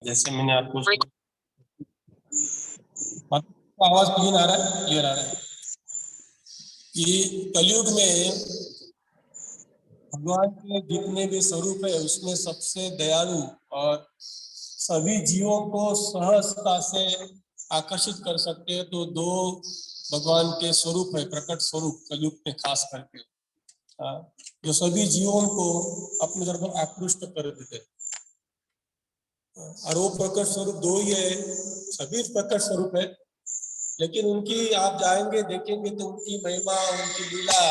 जैसे मैंने आपको आवाज क्लीन आ रहा है, क्लियर आ रहा है कि कलयुग में भगवान के जितने भी स्वरूप है उसमें सबसे दयालु और सभी जीवों को सहजता से आकर्षित कर सकते हैं तो दो भगवान के स्वरूप है, प्रकट स्वरूप कलयुग में खास करके जो सभी जीवों को अपनी तरफ आकृष्ट कर देते हैं। और वो प्रकट स्वरूप दो ही है, सभी प्रकट स्वरूप है, लेकिन उनकी आप जाएंगे देखेंगे तो उनकी महिमा उनकी लीला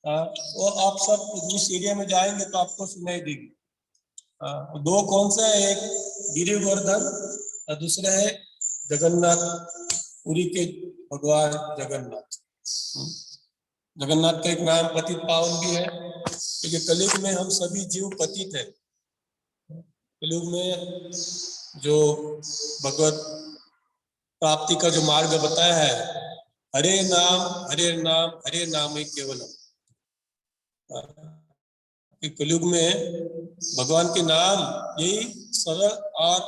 वो आप सब जिस एरिया में जाएंगे तो आपको सुनाई देगी। दो कौन सा है, एक गिरिवर्धन और दूसरा है जगन्नाथ, पुरी के भगवान जगन्नाथ। जगन्नाथ का एक नाम पतित पावन भी है क्योंकि कलयुग में हम सभी जीव पतित है। कलयुग में जो भगवत प्राप्ति का जो मार्ग बताया है, हरे नाम हरे नाम ही केवलम। कलयुग में भगवान के नाम यही सरल और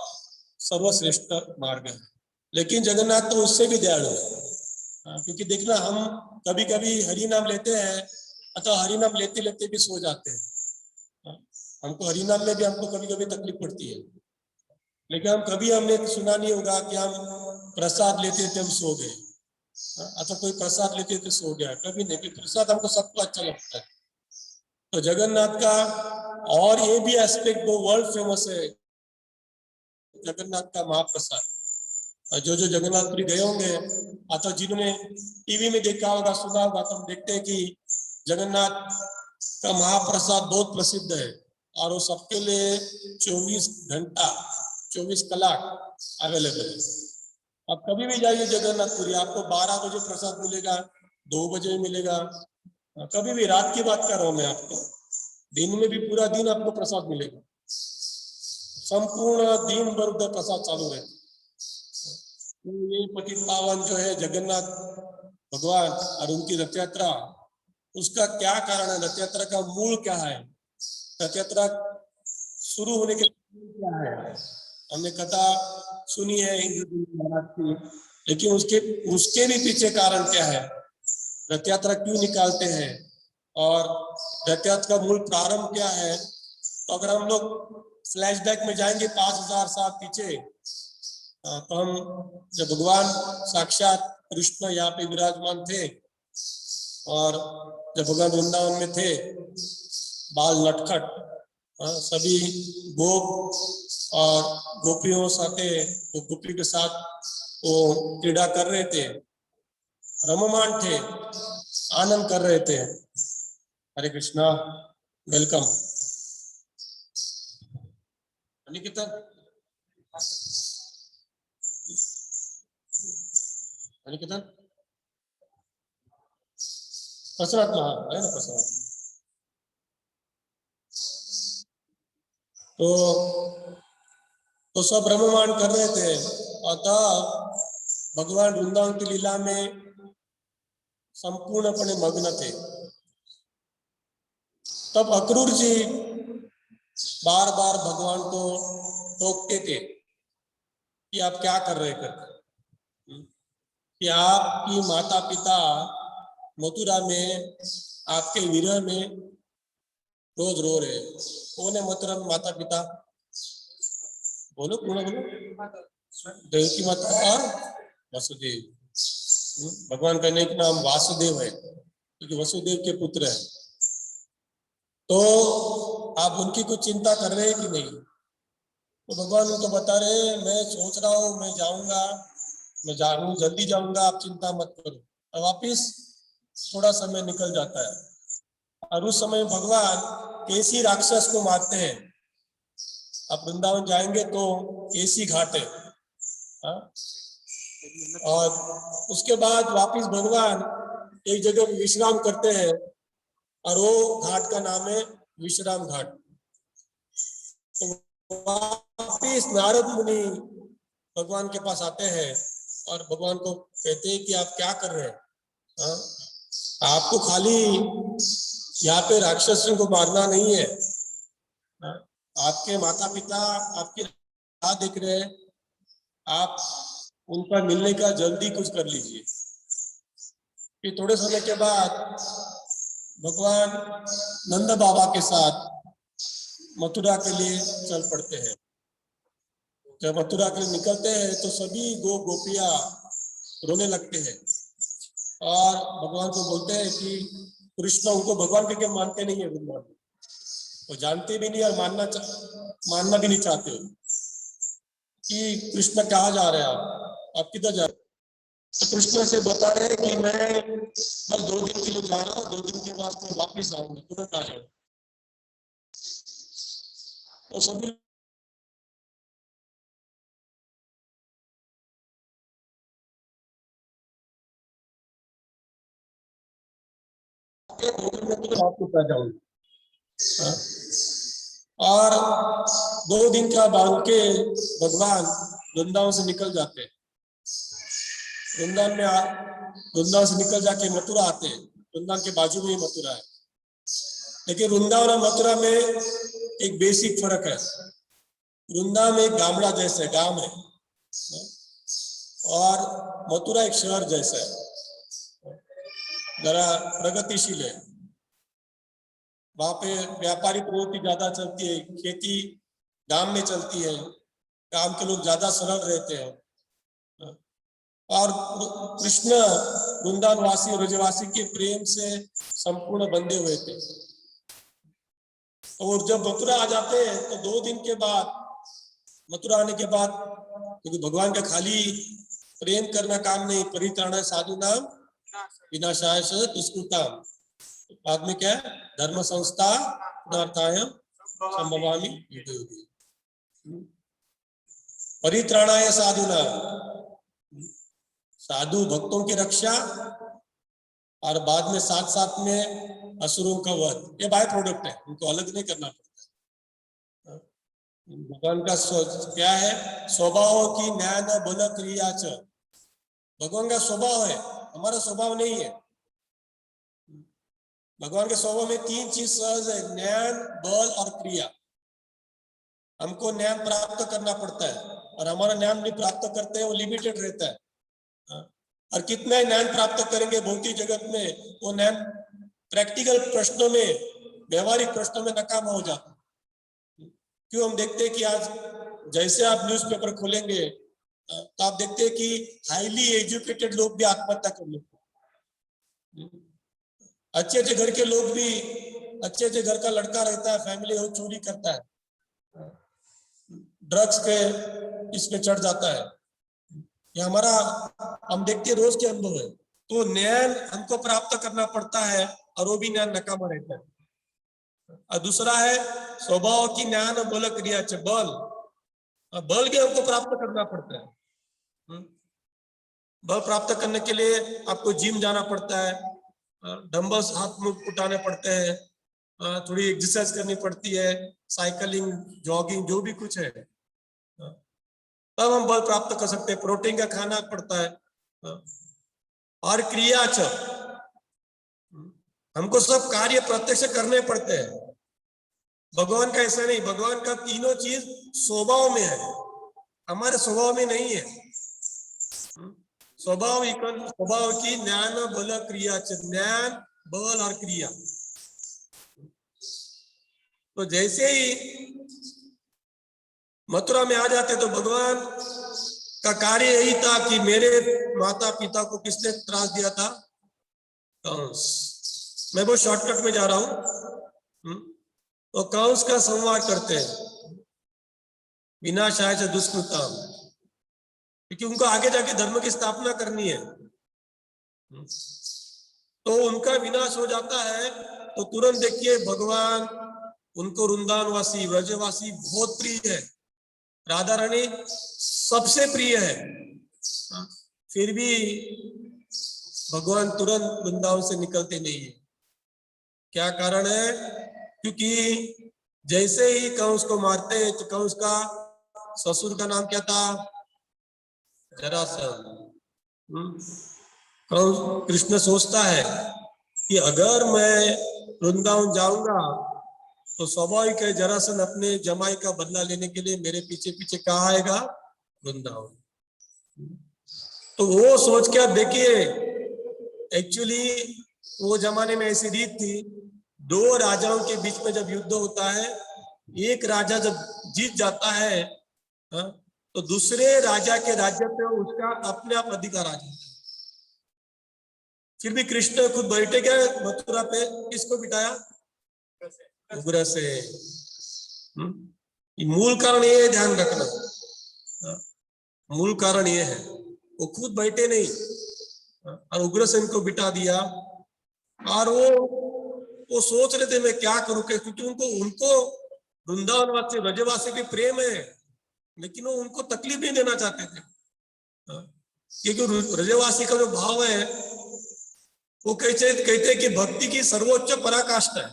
सर्वश्रेष्ठ मार्ग है, लेकिन जगन्नाथ तो उससे भी दयालु है। क्योंकि देखना हम कभी कभी हरि नाम लेते हैं अथवा हरि नाम लेते लेते भी सो जाते हैं। हमको हरि नाम में भी हमको कभी कभी तकलीफ पड़ती है, लेकिन हमने सुना नहीं होगा कि हम प्रसाद लेते थे हम सो गए, अथवा कोई प्रसाद लेते थे सो गया, कभी नहीं। कि प्रसाद हमको सबको अच्छा लगता है। तो जगन्नाथ का और ये भी एस्पेक्ट वो वर्ल्ड फेमस है, जगन्नाथ का महाप्रसाद। जो जगन्नाथपुरी गए होंगे अथवा जिन्होंने टीवी में देखा होगा सुना होगा, तो हम देखते हैं कि जगन्नाथ का महाप्रसाद बहुत प्रसिद्ध है और वो सबके लिए 24 घंटा 24 कलाक अवेलेबल है। आप कभी भी जाइए जगन्नाथपुरी, आपको 12 बजे प्रसाद मिलेगा, 2 बजे मिलेगा, कभी भी। रात की बात कर रहा हूं मैं आपको, दिन में भी पूरा दिन आपको प्रसाद मिलेगा, संपूर्ण दिन भर उधर प्रसाद चालू है। तो ये पतित पावन जो है जगन्नाथ भगवान और उनकी रथ यात्रा, उसका क्या कारण है, रथ यात्रा का मूल क्या है, रथ यात्रा शुरू होने के क्या है। हमने कथा सुनी है महाराज की, लेकिन उसके भी पीछे कारण क्या है, रथ यात्रा क्यों निकालते हैं और रथ यात्रा का मूल प्रारंभ क्या है। तो अगर हम लोग फ्लैशबैक में जाएंगे 5000 साल पीछे, तो हम जब भगवान साक्षात कृष्ण यहाँ पे विराजमान थे और जब भगवान वृंदावन में थे, बाल नटखट, सभी गोप और गोपियों साथे वो गोपी के साथ वो क्रीड़ा कर रहे थे, रममान थे, आनंद कर रहे थे। हरे कृष्णा, वेलकम निकिता। निकिता प्रसाद महा है ना, प्रसाद। तो सब ब्रह्ममान कर रहे थे, अतः भगवान वृंदावन की लीला में संपूर्णपणे मग्न थे। तब अक्रूर जी बार बार भगवान को टोकते थे कि आप क्या कर रहे करके, कि आपकी माता पिता मथुरा में आपके विरह में रोज रो रहे। कौन है मथुरा में माता पिता, बोलो बोलो बोलो। देवकी माता और वसुदेव। भगवान का एक नाम वासुदेव है क्योंकि वसुदेव के पुत्र है। तो आप उनकी कुछ चिंता कर रहे हैं कि नहीं, तो भगवान उनको बता रहे हैं मैं सोच रहा हूँ मैं जाऊंगा, मैं जल्दी जाऊंगा, आप चिंता मत करो। और वापिस थोड़ा समय निकल जाता है और उस समय भगवान केसी राक्षस को मारते हैं। आप वृंदावन जाएंगे तो केसी घाट है, और उसके बाद वापिस भगवान एक जगह विश्राम करते हैं और वो घाट का नाम है विश्राम घाट। तो वापिस नारद मुनि भगवान के पास आते हैं और भगवान को कहते हैं कि आप क्या कर रहे हैं, आपको खाली यहाँ पे राक्षसों को मारना नहीं है, आपके माता पिता आपकी क्या देख रहे हैं आप, उनका मिलने का जल्दी कुछ कर लीजिए। फिर थोड़े समय के बाद भगवान नंद बाबा के साथ मथुरा के लिए चल पड़ते हैं। जब मथुरा के लिए निकलते हैं तो सभी गोपियां रोने लगते हैं और भगवान को बोलते हैं कि कृष्ण उनको भगवान करके मानते नहीं है, भगवान वो जानते भी नहीं और मानना भी नहीं चाहते हो कि कृष्ण कहाँ जा रहे हैं, आप किधर जा रहे हैं। तो कृष्ण से बता रहे हैं कि मैं बस 2 दिन के लिए जा रहा हूँ, 2 दिन के बाद मैं वापिस आऊंगा, तुरंत आ जाऊंगा। तो सभी वापिस आ जाऊंगा। और 2 दिन का बांध के भगवान वृंदावन से निकल जाते हैं। वृंदावन से निकल जाके मथुरा आते हैं। वृंदावन के बाजू में ही मथुरा है, लेकिन वृंदावन और मथुरा में एक बेसिक फर्क है। वृंदावन में एक गामड़ा जैसा है, गांव है, और मथुरा एक शहर जैसा है, जरा प्रगतिशील है। वहां पे व्यापारी प्रवृत्ति ज्यादा चलती है, खेती गांव में चलती है, गांव के लोग ज्यादा सरल रहते हैं। और कृष्ण वृंदावनवासी और ब्रजवासी के प्रेम से संपूर्ण बंधे हुए थे। और जब मथुरा आ जाते हैं तो 2 दिन के बाद, मथुरा आने के बाद, क्योंकि भगवान का खाली प्रेम करना काम नहीं, परित्राणाय साधूनाम विनाशाय च दुष्कृताम, बाद में क्या है, धर्म संस्थापनार्थाय संभवामि युगे युगे। परित्राणाय साधूनाम, साधु भक्तों की रक्षा, और बाद में साथ साथ में असुरों का वध, ये बाय प्रोडक्ट है, उनको अलग नहीं करना पड़ता। भगवान का क्या है, स्वभाव की न्याय बल क्रिया च, भगवान का स्वभाव है, हमारा स्वभाव नहीं है। भगवान के स्वभाव में 3 चीज सहज है, ज्ञान, बल और क्रिया। हमको ज्ञान प्राप्त करना पड़ता है, और हमारा ज्ञान भी प्राप्त करते हैं वो लिमिटेड रहता है। और कितना ज्ञान प्राप्त करेंगे भौतिक जगत में, वो ज्ञान प्रैक्टिकल प्रश्नों में, व्यवहारिक प्रश्नों में नाकाम हो जाता है। क्यों, हम देखते हैं कि आज जैसे आप न्यूज़पेपर खोलेंगे तो आप देखते हैं कि हाईली एजुकेटेड लोग भी आत्महत्या कर लेते हैं। अच्छे अच्छे घर के लोग भी, अच्छे अच्छे घर का लड़का रहता है, फैमिली हो, चोरी करता है, ड्रग्स के इसमें चढ़ जाता है। ये हमारा, हम देखते रोज के अनुभव है। तो ज्ञान हमको प्राप्त करना पड़ता है, और वो भी ज्ञान नकामा रहता है। और दूसरा है स्वभाव की ज्ञान बल क्रिया च, बल भी हमको प्राप्त करना पड़ता है। बल प्राप्त करने के लिए आपको जिम जाना पड़ता है, डंबल्स हाथ में उठाने पड़ते हैं, थोड़ी एक्सरसाइज करनी पड़ती है, साइकिलिंग, जॉगिंग, जो भी कुछ है, तब हम बल प्राप्त कर सकते हैं। प्रोटीन का खाना पड़ता है। और क्रिया च, हमको सब कार्य प्रत्यक्ष करने पड़ते हैं। भगवान का ऐसा नहीं, भगवान का तीनों चीज स्वभाव में है, हमारे स्वभाव में नहीं है। स्वभाव की ज्ञान बल क्रिया च, ज्ञान, बल और क्रिया। तो जैसे ही मथुरा में आ जाते तो भगवान का कार्य यही था कि मेरे माता पिता को किसने त्रास दिया था, कंस। मैं बहुत शॉर्टकट में जा रहा हूं। तो कंस का संवार करते हैं, विनाशाय च दुष्कृताम, क्योंकि उनको आगे जाके धर्म की स्थापना करनी है। तो उनका विनाश हो जाता है तो तुरंत देखिए भगवान, उनको वृंदावनवासी, ब्रजवासी बहुत प्रिय है, राधा रानी सबसे प्रिय है। फिर भी भगवान तुरंत वृंदावन से निकलते नहीं है। क्या कारण है? क्योंकि जैसे ही कंस को मारते तो कंस का ससुर का नाम क्या था? जरासंध। कृष्ण सोचता है कि अगर मैं वृंदावन जाऊंगा तो स्वाभाविक है जरासंध अपने जमाई का बदला लेने के लिए मेरे पीछे पीछे कहाँ आएगा, वृंदावन। तो वो सोच के आप देखिए, एक्चुअली वो जमाने में ऐसी रीत थी, दो राजाओं के बीच में जब युद्ध होता है, एक राजा जब जीत जाता है तो दूसरे राजा के राज्य पे उसका अपने आप अधिकार आ जाता है। फिर भी कृष्ण खुद बैठे गए मथुरा पे, किसको बिठाया, उग्र से। मूल कारण ये है, ध्यान रखना, मूल कारण ये है, वो खुद बैठे नहीं और उग्रसेन को बिठा दिया। और वो सोच रहे थे मैं क्या करूं, क्योंकि उनको वृंदावनवासी ब्रजवासी भी प्रेम है, लेकिन वो उनको तकलीफ नहीं देना चाहते थे, क्योंकि ब्रजवासी का जो भाव है वो कहते कि भक्ति की सर्वोच्च पराकाष्ठा है।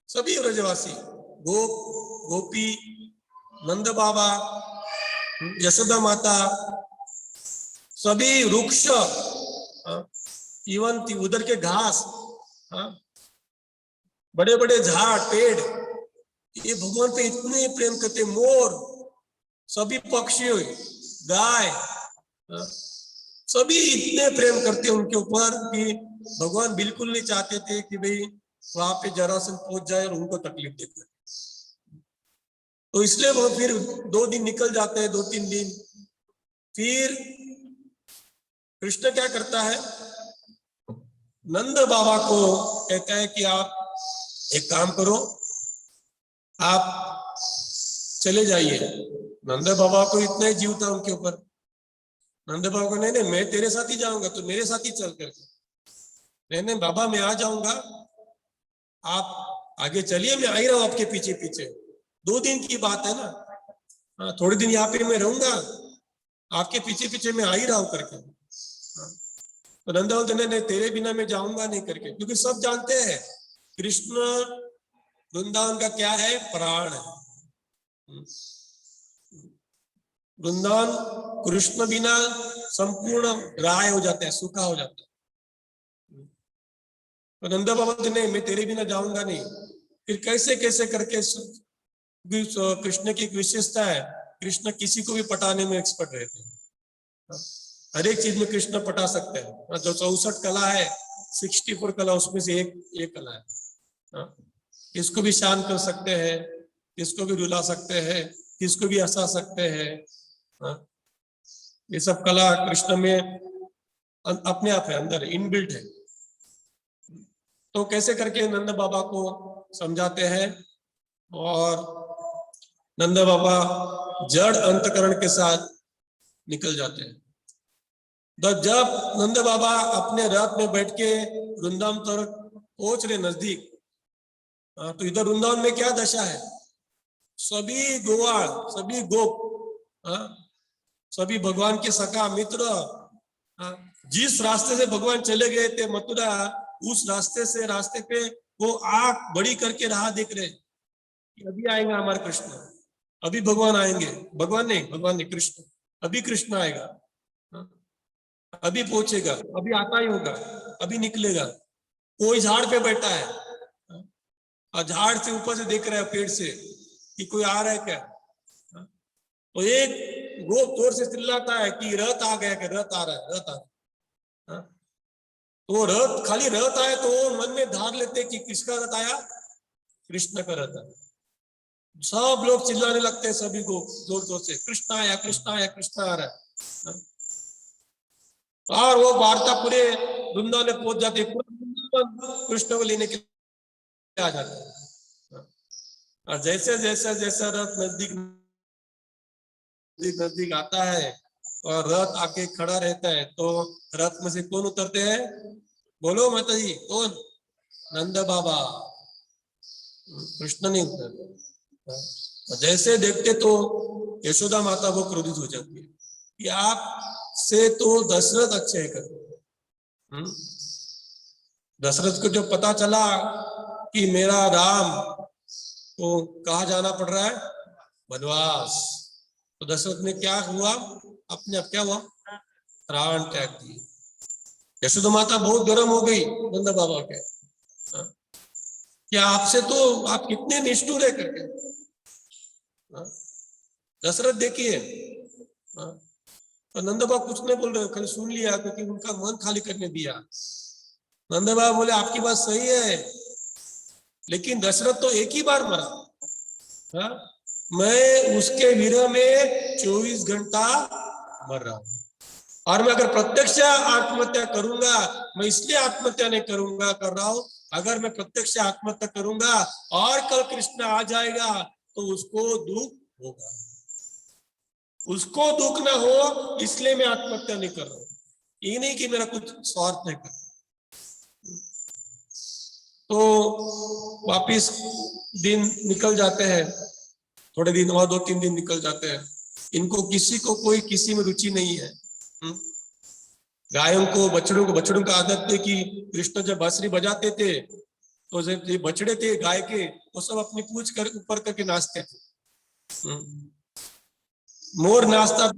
सभी ब्रजवासी, गोप गोपी, नंद बाबा, यशोदा माता, सभी वृक्ष, इवन उधर के घास, बड़े बड़े झाड़ पेड़, ये भगवान पे इतने प्रेम करते, मोर, सभी पक्षी, गाय, सभी इतने प्रेम करते उनके ऊपर कि भगवान बिल्कुल नहीं चाहते थे कि भाई वहां पे जरासंध पहुंच जाए और उनको तकलीफ देते। तो इसलिए वो फिर 2 दिन निकल जाते हैं, 2-3 दिन। फिर कृष्ण क्या करता है, नंद बाबा को कहता है कि आप एक काम करो, आप चले जाइए। नंद बाबा को इतना ही जीव था उनके ऊपर। नंद बाबा को नहीं मैं तेरे साथ ही जाऊंगा, तो मेरे साथ ही चल करके। नहीं बाबा मैं आ जाऊंगा, आप आगे चलिए, मैं आ ही रहा हूं आपके पीछे पीछे। 2 दिन की बात है ना, थोड़े दिन यहाँ पे मैं रहूंगा, आपके पीछे पीछे मैं आ ही रहा हूं करके। तो नंद बोलते नहीं तेरे बिना मैं जाऊंगा नहीं करके, क्योंकि सब जानते हैं कृष्ण वृंदावन का क्या है, प्राण है। वृंदावन कृष्ण बिना संपूर्ण राय हो जाता है, सूखा हो जाता है। तो नंद बाबा बोलते नहीं मैं तेरे बिना जाऊंगा नहीं। फिर कैसे कैसे करके, कृष्ण की एक विशेषता है, कृष्ण किसी को भी पटाने में एक्सपर्ट रहते हैं। हर एक चीज में कृष्ण पटा सकते हैं। जो 64 कला है, 64 कला उसमें से एक कला है। किसको भी शांत कर सकते हैं, किसको भी रुला सकते हैं, किसको भी हंसा सकते हैं। ये सब कला कृष्ण में अपने आप है, अंदर इनबिल्ट है। तो कैसे करके नंद बाबा को समझाते हैं, और नंद बाबा जड़ अंतकरण के साथ निकल जाते हैं। तो जब नंद बाबा अपने रथ में बैठ के वृंदावन तक पहुंच रहे नजदीक, तो इधर वृंदावन में क्या दशा है, सभी गोवाल, सभी गोप, सभी भगवान के सखा मित्र, जिस रास्ते से भगवान चले गए थे मथुरा, उस रास्ते पे वो आंख बड़ी करके राह देख रहे कि अभी आएंगे हमारे कृष्ण, अभी भगवान आएंगे। भगवान नहीं कृष्ण, अभी कृष्ण आएगा, अभी पहुंचेगा, अभी आता ही होगा, अभी निकलेगा। कोई झाड़ पे बैठा है और झाड़ से ऊपर से देख रहा है, पेड़ से, कि कोई आ रहा है क्या। तो एक गोप जोर से चिल्लाता है कि रथ आ गया, कि रथ आ रहा है, रथ आ रहा है। तो रथ, खाली रथ आए तो मन में धार लेते कि किसका रथ आया, कृष्ण का रथ आया। सब लोग चिल्लाने लगते हैं, सभी को जोर जोर से, कृष्ण आया, कृष्ण आया, कृष्ण आ रहा है। और वो वार्ता पूरे वृंदावन में पहुंच जाती है, कृष्ण को लेने के लिए आ जाते हैं। और जैसे जैसे जैसा रथ नजदीक आता है और रथ आके खड़ा रहता है, तो रथ में से कौन उतरते हैं, बोलो माता जी, कौन, नंद बाबा, कृष्ण नहीं उतरते। जैसे देखते तो यशोदा माता वो क्रोधित हो जाती है कि आप से तो दशरथ अच्छे कर। दशरथ को जब पता चला कि मेरा राम को कहाँ जाना पड़ रहा है, वनवास, तो दशरथ ने क्या हुआ, अपने आप क्या हुआ, प्राण त्याग दिए। यशोदा माता बहुत गर्म हो गई नंद बाबा के। कि आपसे तो आप कितने निष्ठुर है करके। दशरथ देखिए, तो नंद बाबा कुछ नहीं बोल रहे, खाली सुन लिया क्योंकि उनका मन खाली करने दिया। नंद बाबा बोले आपकी बात सही है, लेकिन दशरथ तो एक ही बार मरा। हाँ? मैं उसके विरह में 24 घंटा मर रहा हूं, और मैं अगर प्रत्यक्ष आत्महत्या करूंगा, मैं इसलिए आत्महत्या नहीं करूंगा कर रहा हूं, अगर मैं प्रत्यक्ष आत्महत्या करूंगा और कल कृष्ण आ जाएगा तो उसको दुख होगा, उसको दुख ना हो इसलिए मैं आत्महत्या नहीं कर रहा हूं, ये नहीं कि मेरा कुछ स्वार्थ है। तो वापिस दिन निकल जाते हैं, थोड़े दिन और 2-3 दिन निकल जाते हैं, इनको किसी को कोई किसी में रुचि नहीं है। गायों को बछड़ों का आदत थी कि कृष्ण जब बांसुरी बजाते थे तो जब ये बछड़े थे गाय के, वो सब अपनी पूंछ कर ऊपर करके नाचते थे। मोर नाचता,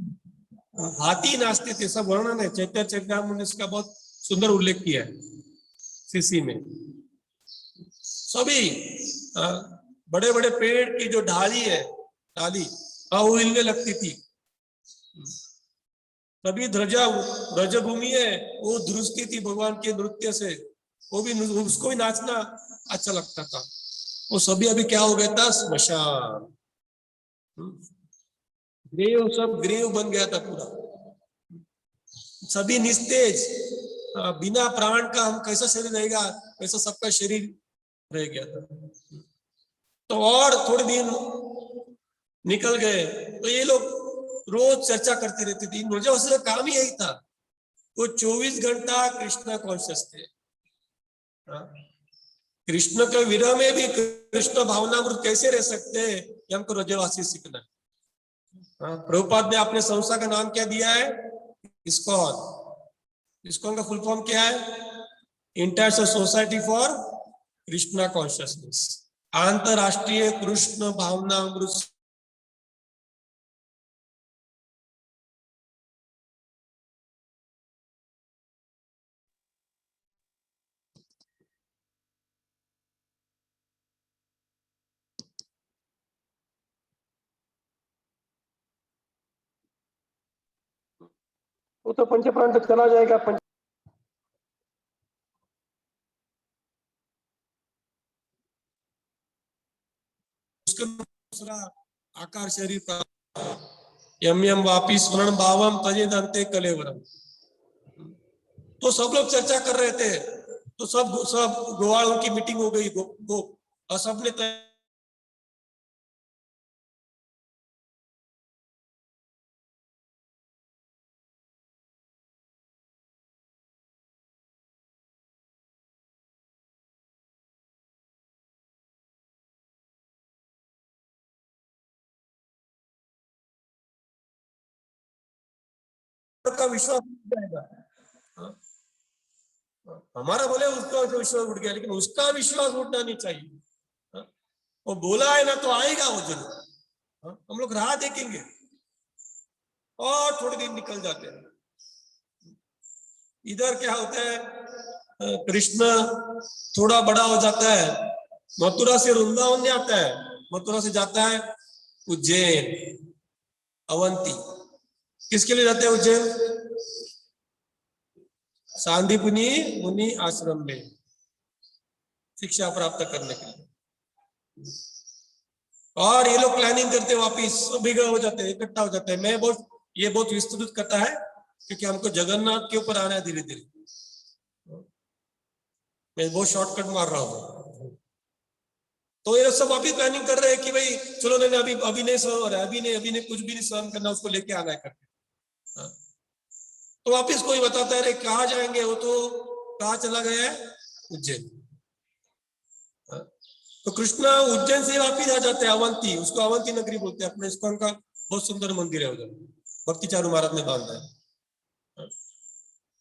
हाथी नाचते थे, सब वर्णन है चैतन्य चरितामृत ने इसका बहुत सुंदर उल्लेख किया है सीसी में। सभी बड़े बड़े पेड़ की जो डाली है, डाली वो हिलने लगती थी। तभी ब्रज भूमि है वो ध्रुजती थी भगवान के नृत्य से, वो भी उसको भी नाचना अच्छा लगता था। वो सभी अभी क्या हो गया था, स्मशान, ग्रेव, सब ग्रेव बन गया था पूरा। सभी निस्तेज, बिना प्राण का हम कैसा शरीर रहेगा, वैसा सबका शरीर रह गया था। तो और थोड़े दिन निकल गए तो ये लोग रोज चर्चा करते रहते थे, मुझे काम ही यही था, वो 24 घंटा कृष्ण कॉन्शियस थे। कृष्ण के विरह में भी कृष्ण भावनामृत कैसे रह सकते हैं, ये हमको रजवासी सीखना है। प्रभुपाद ने अपने संस्था का नाम क्या दिया है, इस्कॉन। इस्कॉन का फुल फॉर्म क्या है, international society for Krishna consciousness, अंतरराष्ट्रीय कृष्ण भावनामृत। वो तो पंचप्राण तक चला जाएगा। उसके दूसरा आकार शरीर प्राप्त, यम यम वापी स्वर्ण भावम तजेद अंते कलेवरम। तो सब लोग चर्चा कर रहे थे, तो सब गोवालों की मीटिंग हो गई, और सबने का विश्वास उठ जाएगा। हमारा बोले उसका विश्वास उठ गया, लेकिन उसका विश्वास उठना नहीं चाहिए। वो बोला है ना तो आएगा वो जरूर। हम लोग राह देखेंगे, और थोड़े दिन निकल जाते हैं। इधर क्या होता है, कृष्ण थोड़ा बड़ा हो जाता है, मथुरा से वृंदावन में आता है, मथुरा से जाता है उज्जैन, अवंती। किसके लिए जाते हैं उज्जैन, सांदीपनि मुनि आश्रम में शिक्षा प्राप्त करने के लिए। और ये लोग प्लानिंग करते वापिस भीगा हो जाते हैं, इकट्ठा हो जाते हैं। ये बहुत विस्तृत करता है क्योंकि हमको जगन्नाथ के ऊपर आना है धीरे धीरे, मैं बहुत शॉर्टकट मार रहा हूँ। तो ये सब अभी प्लानिंग कर रहे हैं कि भाई चलो नहीं, अभी नहीं सहन हो रहा है, अभी नहीं कुछ भी नहीं सहन करना, उसको लेके आना है करके। तो वापिस कोई बताता है अरे कहाँ जाएंगे, वो तो कहाँ चला गया है, उज्जैन। तो कृष्णा उज्जैन से वापिस आ जाते हैं अवंती, उसको अवंती नगरी बोलते हैं। अपने इस्कॉन का बहुत सुंदर मंदिर है उधर, भक्ति चारू महाराज ने बांधा है।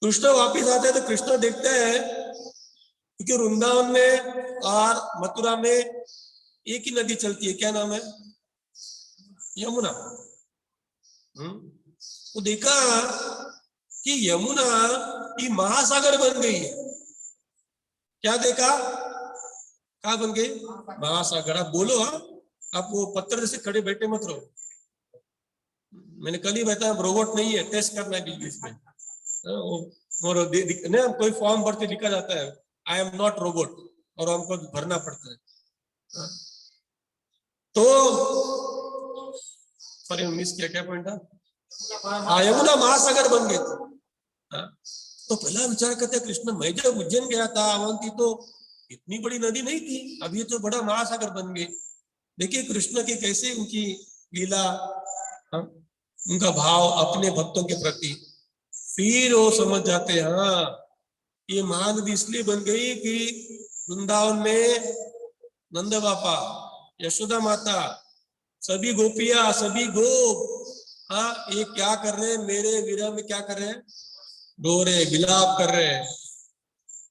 कृष्ण वापिस आते हैं तो कृष्ण देखते हैं क्योंकि वृंदावन में और मथुरा में एक ही नदी चलती है, क्या नाम है, यमुना। तो देखा कि यमुना ये महासागर बन गई है। क्या देखा, क्या बन गए? महासागर। आप बोलो, हाँ, आप वो पत्थर जैसे खड़े बैठे मत रहो। मैंने कल ही बताया रोबोट नहीं है, टेस्ट करना है बीच में। और कोई फॉर्म भरते लिखा जाता है आई एम नॉट रोबोट, और हमको भरना पड़ता है। तो सॉरी मिस किया, क्या पॉइंट था? हाँ, यमुना महासागर बन गए थे। तो पहला विचार करते कृष्ण, मैं जब उज्जैन गया था अवंती तो इतनी बड़ी नदी नहीं थी, अब ये तो बड़ा महासागर बन गए। देखिए कृष्ण की कैसे उनकी लीला, उनका भाव अपने भक्तों के प्रति। फिर वो समझ जाते हैं, हाँ ये महानदी इसलिए बन गई कि वृंदावन में नंद बापा, यशोदा माता, सभी गोपियां, सभी गोप, हाँ ये क्या कर रहे हैं, मेरे विरह में क्या कर रहे हैं? रो रहे, विलाप कर रहे हैं।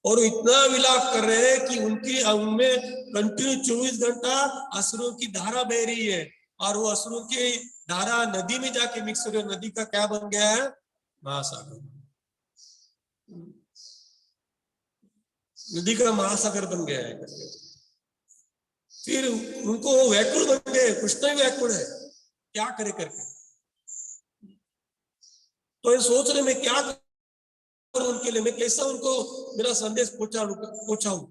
और इतना विलाप कर रहे हैं कि उनकी उनमें कंटिन्यू 24 घंटा असुरों की धारा बह रही है, और वो असुरों की धारा नदी में जाके मिक्स हो रही है। नदी का क्या बन गया है? महासागर। नदी का महासागर बन गया है। फिर उनको व्याकुल बन गए, कृष्ण ही व्याकुल है, क्या करे करके। तो ये सोच रहे मैं क्या करूं उनके लिए, मैं कैसा उनको मेरा संदेश पहुंचाऊं।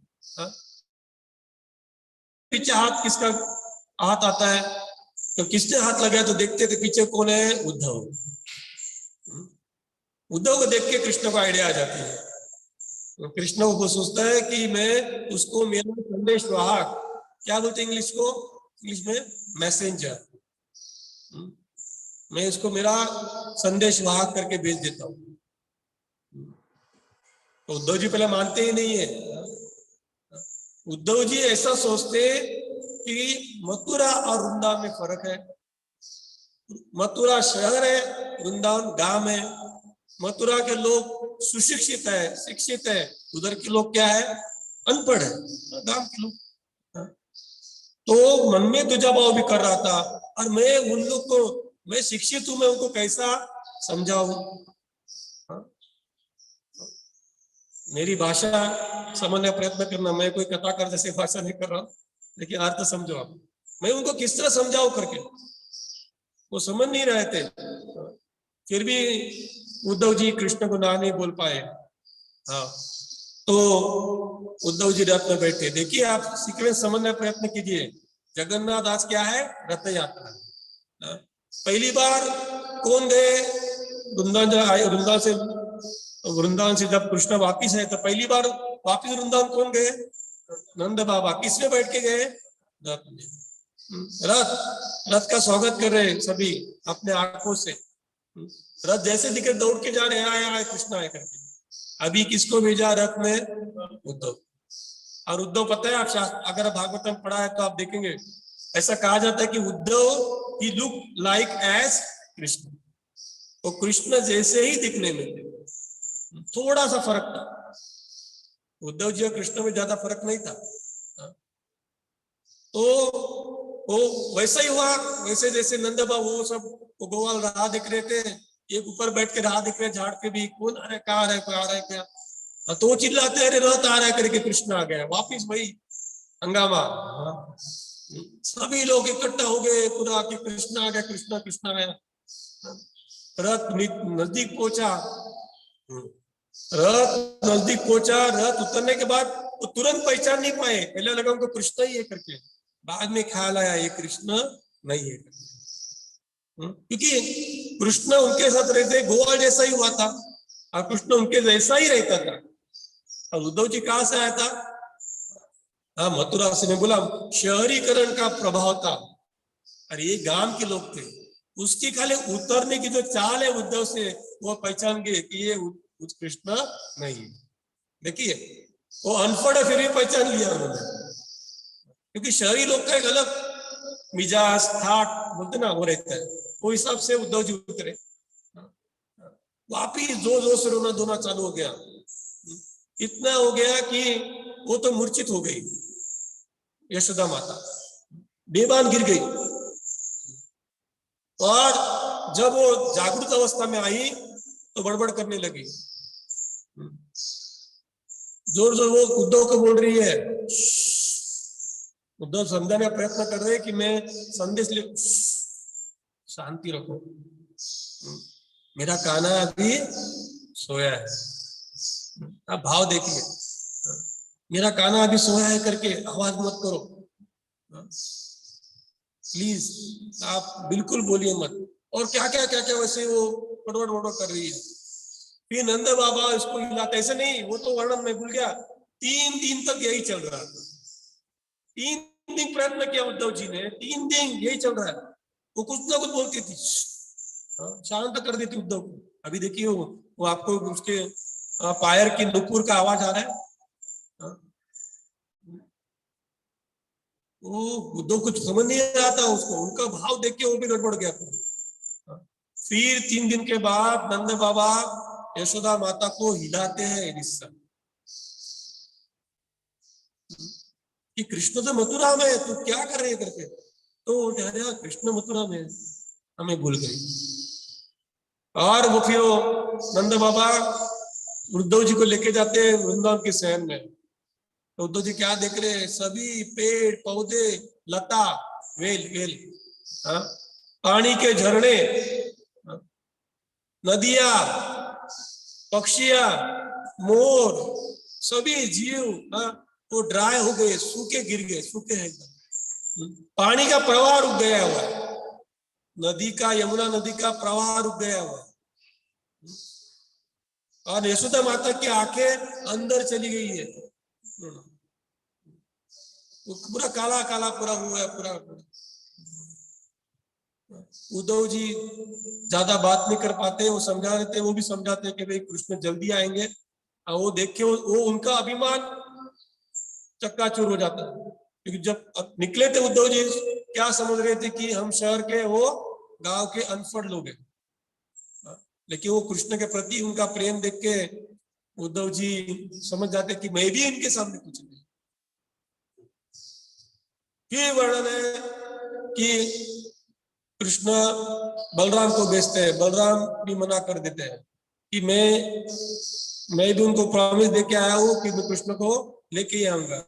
पीछे हाथ किसका हाथ आता है, तो किसने हाथ लगाया तो देखते थे पीछे कौन है? उद्धव। उद्धव को देख के कृष्ण को आइडिया आ जाती है। तो कृष्ण को सोचता है कि मैं उसको मेरा संदेश वाहक, क्या बोलते इंग्लिश को, इंग्लिश में मैसेंजर, मैं इसको मेरा संदेश वाहक करके भेज देता हूं। तो उद्धव जी पहले मानते ही नहीं है। उद्धव जी ऐसा सोचते कि मथुरा और वृंदावन में फर्क है। मथुरा शहर है, वृंदावन गांव है। मथुरा के लोग सुशिक्षित है, शिक्षित है, उधर के लोग क्या है? अनपढ़ है, गांव के लोग। तो मन में दुजाभाव भी कर रहा था, और मैं उन लोग को, मैं शिक्षित हूं, मैं उनको कैसा समझाऊं? मेरी भाषा समझने का प्रयत्न करना, मैं कोई कथाकार जैसे भाषा नहीं कर रहा हूं, लेकिन अर्थ समझो आप। मैं उनको किस तरह समझाऊं करके, वो समझ नहीं रहे थे। फिर भी उद्धव जी कृष्ण को ना नहीं बोल पाए। हाँ, तो उद्धव जी रथ में बैठे। देखिए आप सीक्वेंस समझने का प्रयत्न कीजिए। जगन्नाथ आज क्या है? रथ यात्रा। पहली बार कौन गए? वृंदावन से जब कृष्ण वापिस है तो पहली बार वापिस वृंदावन कौन गए? नंद बाबा। किसमें बैठ के गए? रथ में। रथ रथ का स्वागत कर रहे सभी अपने आंखों से। रथ जैसे दिखे दौड़ के जा रहे, आया कृष्ण आया करके। अभी किसको भेजा रथ में? उद्धव। और उद्धव पता है, आप अगर भागवतम पढ़ा है तो आप देखेंगे, ऐसा कहा जाता है कि उद्धव ही लुक लाइक एज कृष्ण। तो कृष्ण जैसे ही दिखने में थे, थोड़ा सा फर्क था। उद्धव जी और कृष्ण में ज्यादा फर्क नहीं था। तो वो वैसा ही हुआ, वैसे जैसे नंद बाबू वो सब गोवाल राह दिख रहे थे, एक ऊपर बैठ के राह दिख रहे झाड़ पे भी, कौन आ रहा है, कहाँ आ रहा है, कोई आ रहा है क्या? तो चिल्लाते अरे रथ आ रहा है करके, कृष्ण आ गया। वापिस वही हंगामा। सभी लोग इकट्ठा हो गए पूरा कि कृष्ण आ गया, कृष्ण कृष्ण आया। रथ नजदीक पहुंचा, रथ नजदीक पहुंचा। रथ उतरने के बाद वो तुरंत पहचान नहीं पाए, पहले लगा उनको कृष्ण ही है करके, बाद में ख्याल आया ये कृष्ण नहीं है। क्योंकि कृष्ण उनके साथ रहते, गोवाल जैसा ही हुआ था, और कृष्ण उनके जैसा ही रहता था। और उद्धव जी कहां से आया था? हाँ, मथुरा से। मैं बोला शहरीकरण का प्रभाव था, और ये गांव के लोग थे। उसकी खाली उतरने की जो चाल है उद्धव से, वो पहचान गए कि ये कृष्ण नहीं है। देखिए वो अनपढ़ है, फिर भी पहचान लिया उन्होंने, क्योंकि शहरी लोग का एक अलग मिजाज ठाट बोलते ना वो रहता है। वो हिसाब से उद्धव जी उतरे। वापिस जोर जोर से रोना धोना चालू हो गया। इतना हो गया कि वो तो मूर्छित हो गई, यशोदा माता बेबान गिर गई। और जब वो जागृत अवस्था में आई तो बड़बड़ करने लगी। जोर जोर वो उद्धव को बोल रही है, उद्धव समझाने का प्रयत्न कर रहे हैं कि मैं संदेश ले, शांति रखो, मेरा कान्हा अभी सोया है। आप भाव देखिए, मेरा कान्हा अभी सोया है करके आवाज मत करो प्लीज, आप बिल्कुल बोलिए मत। और क्या क्या क्या क्या वैसे वो बड़बड़ बड़बड़ कर रही है। फिर नंद बाबा इसको हिलाते, ऐसे नहीं, वो तो वर्णन मैं भूल गया। 3 दिन तक यही चल रहा था। 3 दिन प्रयत्न किया उद्धव जी ने, 3 दिन यही चल रहा है। वो कुछ ना कुछ बोलती थी, शांत कर देती उद्धव को। अभी देखिए वो आपको उसके पायर की नुपुर का आवाज आ रहा है। वो उद्धव कुछ समझ नहीं आता उसको, उनका भाव देख के वो भी गड़बड़ गया। फिर 3 दिन के बाद नंद बाबा यशोदा माता को हिलाते हैं रिश्ता कि कृष्ण तो मथुरा में, तू क्या कर रहे करके। तो कृष्ण मथुरा में, हमें भूल गई। और वो फिर नंद बाबा उद्धव जी को लेके जाते हैं वृंदावन के शहर में। तो उद्धव जी क्या देख रहे हैं, सभी पेड़ पौधे लता वेल वेल, पानी के झरने, नदियां, पक्षियां, मोर, सभी जीव वो ड्राई हो गए, सूखे गिर गए, सूखे हैं एकदम। पानी का प्रवाह रुक गया हुआ है, नदी का, यमुना नदी का प्रवाह रुक गया हुआ है। और यशोदा माता की आंखें अंदर चली गई है, वो पूरा काला काला पूरा हुआ है पूरा। उद्धव जी ज्यादा बात नहीं कर पाते, वो समझा रहे थे, वो भी समझाते हैं कि भाई कृष्ण जल्दी आएंगे। और वो देख के वो उनका अभिमान चक्काचूर हो जाता है, क्योंकि जब निकले थे उद्धव जी क्या समझ रहे थे कि हम शहर के, वो गांव के अनपढ़ लोग हैं। लेकिन वो कृष्ण के प्रति उनका प्रेम देख के उद्धव जी समझ जाते कि मैं भी इनके सामने कुछ नहीं। फिर वर्णन है कि कृष्ण बलराम को भेजते हैं, बलराम भी मना कर देते हैं कि मैं भी उनको प्रॉमिस देके आया हूँ कि मैं कृष्ण को लेके आऊंगा।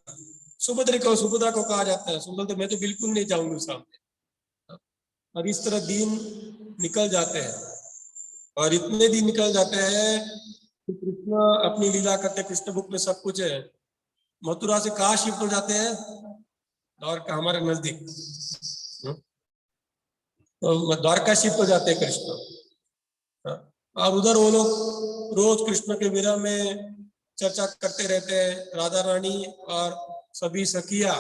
सुभद्रा को कहा जाता है, सुभद्रा तो मैं तो बिल्कुल नहीं जाऊंगी सामने। और इस तरह दिन निकल जाते हैं, और इतने दिन निकल जाते हैं कि कृष्ण अपनी लीला करते, कृष्ण बुक में सब कुछ है। मथुरा से कहाँ शिफ्ट हो जाते हैं, द्वारका हमारे नजदीक, तो द्वारका शिफ्ट हो जाते हैं कृष्ण। और उधर वो लोग रोज कृष्ण के विरह में चर्चा करते रहते हैं, राधा रानी और सभी सखिया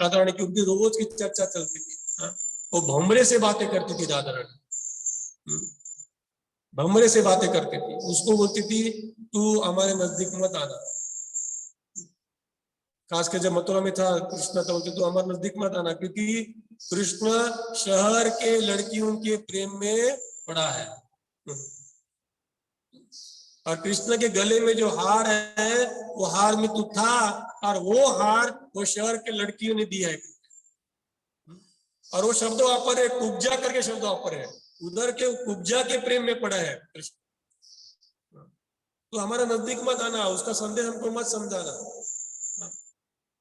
राधा रानी की उनकी रोज की चर्चा चलती थी। वो भमरे से बातें करती थी राधा रानी, भमरे से बातें करती थी, उसको बोलती थी तू हमारे नजदीक मत आना। खासकर जब मथुरा में था कृष्ण, तो बोलते तू हमारे नजदीक मत आना, क्योंकि कृष्ण शहर के लड़कियों के प्रेम में पड़ा है। और कृष्ण के गले में जो हार है वो हार में तू था, और वो हार वो शहर के लड़कियों ने दिया है। और वो शब्द वापर है, कुब्जा करके शब्द वापर है, उधर के कुब्जा के प्रेम में पड़ा है कृष्ण। तो हमारा नजदीक मत आना, उसका संदेश हमको मत समझाना,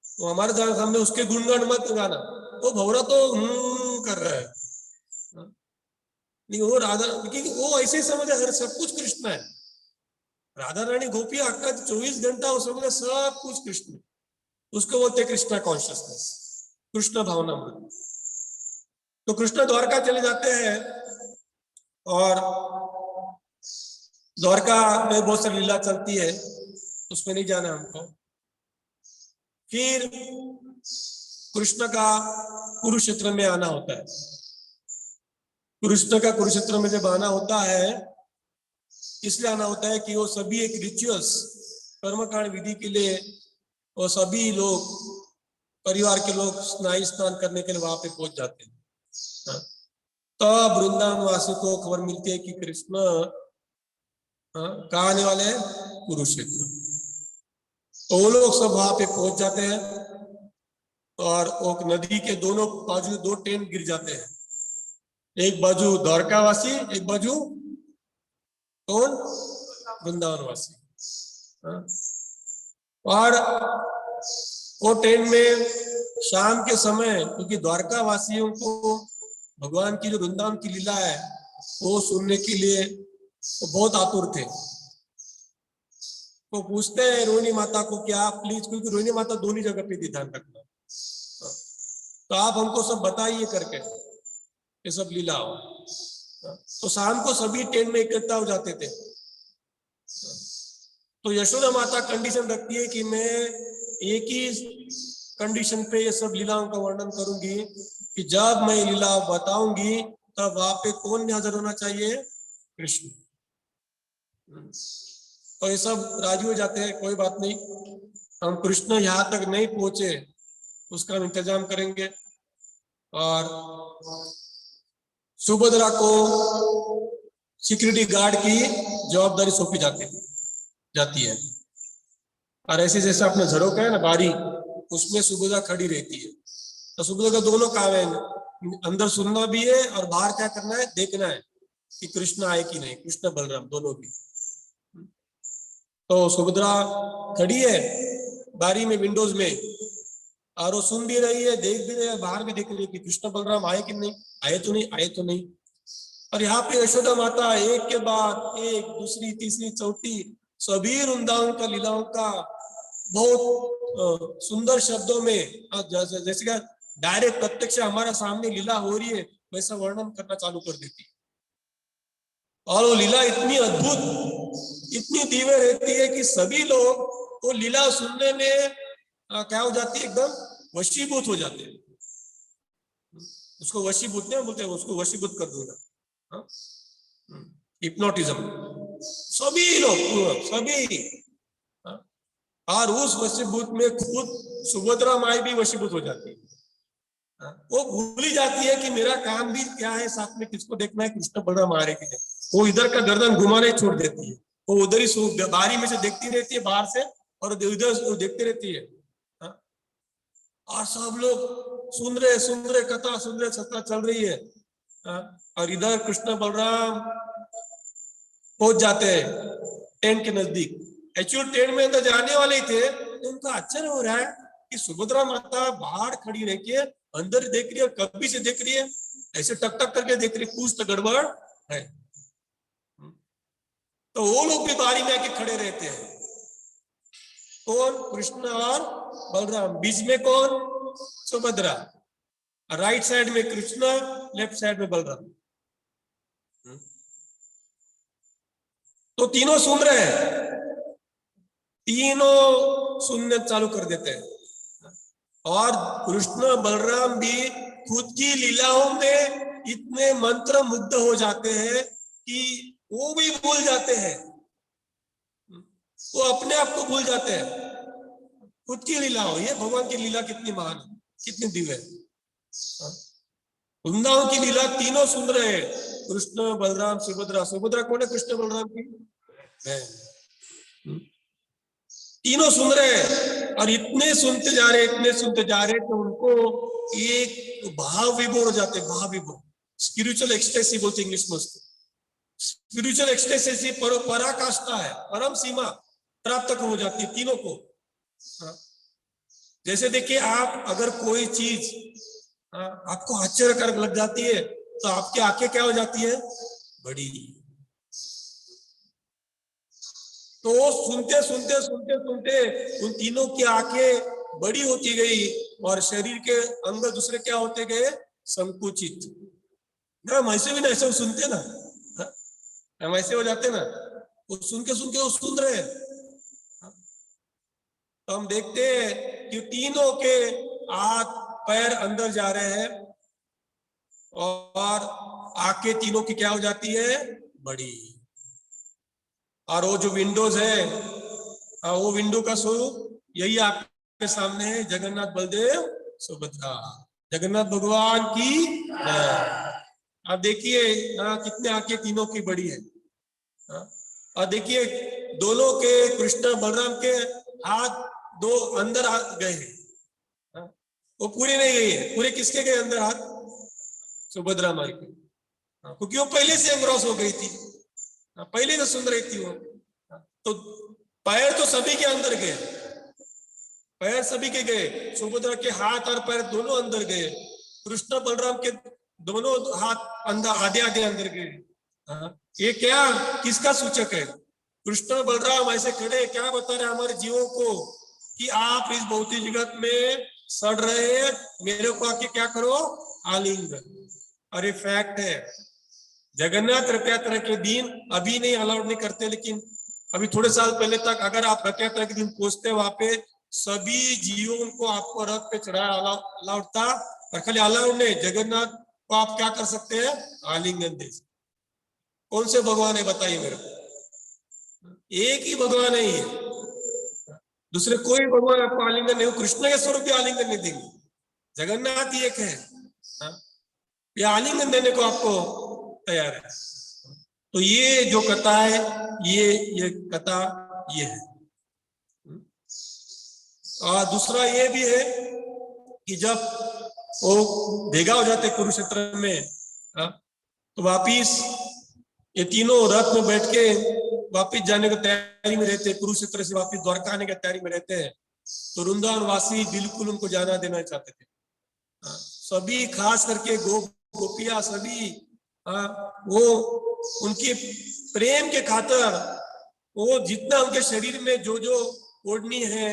तो हमारे सामने उसके गुणगान मत गाना। वो भौरा तो कर रहा है, नहीं वो राधा, क्योंकि वो ऐसे समझ हर सब कुछ कृष्ण है। राधा रानी गोपी अक्का 24 घंटा वो समझ सब कुछ कृष्ण, उसको बोलते कृष्णा कॉन्शियसनेस, कृष्ण भावना में। तो कृष्ण द्वारका चले जाते हैं, और द्वारका में बहुत सारी लीला चलती है, उसमें नहीं जाना हमको। फिर कृष्ण का कुरुक्षेत्र में आना होता है। कृष्ण का कुरुक्षेत्र में जब आना होता है, इसलिए आना होता है कि वो सभी एक रिचुअल्स, कर्मकांड विधि के लिए वो सभी लोग, परिवार के लोग स्नान करने के लिए वहां पे पहुंच जाते हैं। तब वृंदावन वासी को खबर मिलती है कि कृष्ण कहाँ आने वाले हैं, कुरुक्षेत्र। तो वो लोग सब वहां पे पहुंच जाते हैं, और वो नदी के दोनों बाजू 2 टेंट गिर जाते हैं, एक बाजू द्वारकावासी, एक बाजू कौन, वृंदावन वासी। और वो टेंट में शाम के समय, क्योंकि द्वारका वासियों को भगवान की जो वृंदावन की लीला है वो सुनने के लिए वो बहुत आतुर थे। वो पूछते हैं रोहिणी माता को कि आप प्लीज, क्योंकि रोहिणी माता दोनों जगह पे थी, ध्यान रखना, तो आप हमको सब बताइए करके ये सब लीला हो। तो शाम को सभी टेंट में इकट्ठा हो जाते थे। तो यशोदा माता कंडीशन रखती है कि मैं एक ही कंडीशन पे ये सब लीलाओं का वर्णन करूंगी कि जब मैं लीला बताऊंगी तब वहां पे कौन हाजिर होना चाहिए? कृष्ण। तो ये सब राजी हो जाते हैं, कोई बात नहीं, हम कृष्ण यहाँ तक नहीं पहुंचे उसका हम इंतजाम करेंगे। और सुभद्रा को सिक्योरिटी गार्ड की जवाबदारी सौंपी जाती है। और ऐसे जैसे आपने झरोका है ना बारी, उसमें सुभद्रा खड़ी रहती है। तो सुभद्रा का दोनों काम है, अंदर सुनना भी है और बाहर क्या करना है, देखना है कि कृष्ण आए कि नहीं, कृष्ण बलराम दोनों भी। तो सुभद्रा खड़ी है बारी में, विंडोज में, और वो सुन भी रही है, देख भी रही है, बाहर भी देख रही है कि कृष्ण बलराम आए कि नहीं, आए तो नहीं, आए तो नहीं। और यहाँ पे यशोदा माता एक के बाद एक, दूसरी, तीसरी, चौथी, सभी वृंदावन का लीलाओं का बहुत सुंदर शब्दों में, जैसे क्या डायरेक्ट प्रत्यक्ष हमारा सामने लीला हो रही है वैसा वर्णन करना चालू कर देती है। और वो लीला इतनी अद्भुत, इतनी दिव्य रहती है कि सभी लोग वो लीला सुनने में क्या हो जाती है, एकदम वशीभूत हो जाते हैं। उसको वशीभूत नहीं बोलते, उसको वशीभूत कर दूंगा, हिप्नोटिज्म। सभी लोग, सभी। और उस वशीभूत में खुद सुभद्रा माई भी वशीभूत हो जाती है। वो भूल ही जाती है कि मेरा काम भी क्या है, साथ में किसको देखना है, कृष्ण बलराम आ रहे कि वो इधर का गर्दन घुमाने छोड़ देती है, वो उधर ही बारी में से देखती रहती है बाहर से, और इधर देखती रहती है। और सब लोग सुन रहे कथा सुन रहे, सत्ता चल रही है। और इधर कृष्ण बलराम पहुंच जाते हैं टेंट के नजदीक। एक्चुअल टेंट में अंदर जाने वाले थे, तो उनका आश्चर्य हो रहा है कि सुभद्रा माता बाहर खड़ी रह के अंदर देख रही है, कभी से देख रही है, ऐसे टक टक करके देख रही, कुछ तो गड़बड़ है। तो वो लोग भी बारी में आके खड़े रहते हैं। कौन? कृष्ण और बलराम। बीच में कौन? सुभद्रा। राइट साइड में कृष्ण, लेफ्ट साइड में बलराम। तो तीनों सुन रहे हैं, तीनों सुनने चालू कर देते हैं। और कृष्ण बलराम भी खुद की लीलाओं में इतने मंत्र मुग्ध हो जाते हैं कि वो भी भूल जाते हैं, वो अपने आप को भूल जाते हैं। खुद की लीला हो, ये भगवान की लीला कितनी महान है, कितनी दिव्य है। वृंदावन की लीला तीनों सुन रहे हैं, कृष्ण बलराम सुभद्रा। सुभद्रा कौन है? कृष्ण बलराम की बहन। तीनों सुन रहे हैं और इतने सुनते जा रहे, इतने सुनते जा रहे तो उनको एक भाव विभोर हो जाते, भाव विभोर, स्पिरिचुअल एक्सटेसी बोलते इंग्लिश में उसको। स्पिरिचुअल एक्सटेसी पराकाष्ठा है, परम सीमा प्राप्त हो जाती है तीनों को। जैसे देखिए, आप अगर कोई चीज आपको आश्चर्यकारक लग जाती है तो आपकी आंखें क्या हो जाती है? बड़ी। तो सुनते सुनते सुनते सुनते उन तीनों की आंखें बड़ी होती गई और शरीर के अंग दूसरे क्या होते गए? संकुचित। ना वैसे भी ना, ऐसे सुनते ना, हम ऐसे हो जाते ना, वो सुन के वो सुन रहे हैं। तो हम देखते हैं कि तीनों के हाथ पैर अंदर जा रहे हैं और आंखें तीनों की क्या हो जाती है? बड़ी। और वो जो विंडोज है, वो विंडो का स्वरूप यही आपके सामने है, जगन्नाथ बलदेव सुभद्रा। जगन्नाथ भगवान की आप देखिए कितने आंखें तीनों की बड़ी है। और देखिए दोनों के, कृष्ण बलराम के हाथ दो अंदर आ गए हैं, वो पूरे नहीं गई है। पूरे किसके गए अंदर हाथ? सुभद्रा माई के, क्योंकि वो पहले से एंग्रॉस हो गई थी, पहले से सुन रही थी वो। तो पैर तो सभी के अंदर गए, पैर सभी के गए, सुभद्रा के हाथ और पैर दोनों अंदर गए, कृष्ण बलराम के दोनों हाथ अंदर आधे आधे अंदर गए। ये क्या किसका सूचक है? कृष्ण बलराम ऐसे खड़े क्या बता रहे हमारे जीवों को कि आप इस भौतिक जगत में सड़ रहे हैं, मेरे को आके क्या करो, आलिंगन। और ये फैक्ट है, जगन्नाथ रथ यात्रा के दिन अभी नहीं अलाउड नहीं करते, लेकिन अभी थोड़े साल पहले तक अगर आप रथ यात्रा के दिन पहुंचते वहां पे सभी जीवों को आपको रथ पे चढ़ाया अलाउड था। और खाली अलाउड नहीं, जगन्नाथ को आप क्या कर सकते हैं, आलिंगन दे। कौन से भगवान है बताइए मेरे को? एक ही भगवान है ये, दूसरे कोई भगवान आपको आलिंगन नहीं, कृष्ण के स्वरूप भी आलिंगन नहीं देंगे, जगन्नाथ ही एक है। ये आलिंगन देने को आपको तैयार है। तो ये जो कथा है, ये कथा ये है। और दूसरा ये भी है कि जब वो भेगा हो जाते कुरुक्षेत्र में, तो वापिस ये तीनों रथ में बैठ के वापिस जाने की तैयारी में रहते, कुरुक्षेत्र से वापिस द्वारका आने की तैयारी में रहते हैं। तो वृंदावन वासी बिल्कुल उनको जाना देना चाहते थे। सभी खास करके गोपियां सभी वो उनके प्रेम के खातर वो जितना उनके शरीर में जो जो ओढ़नी है,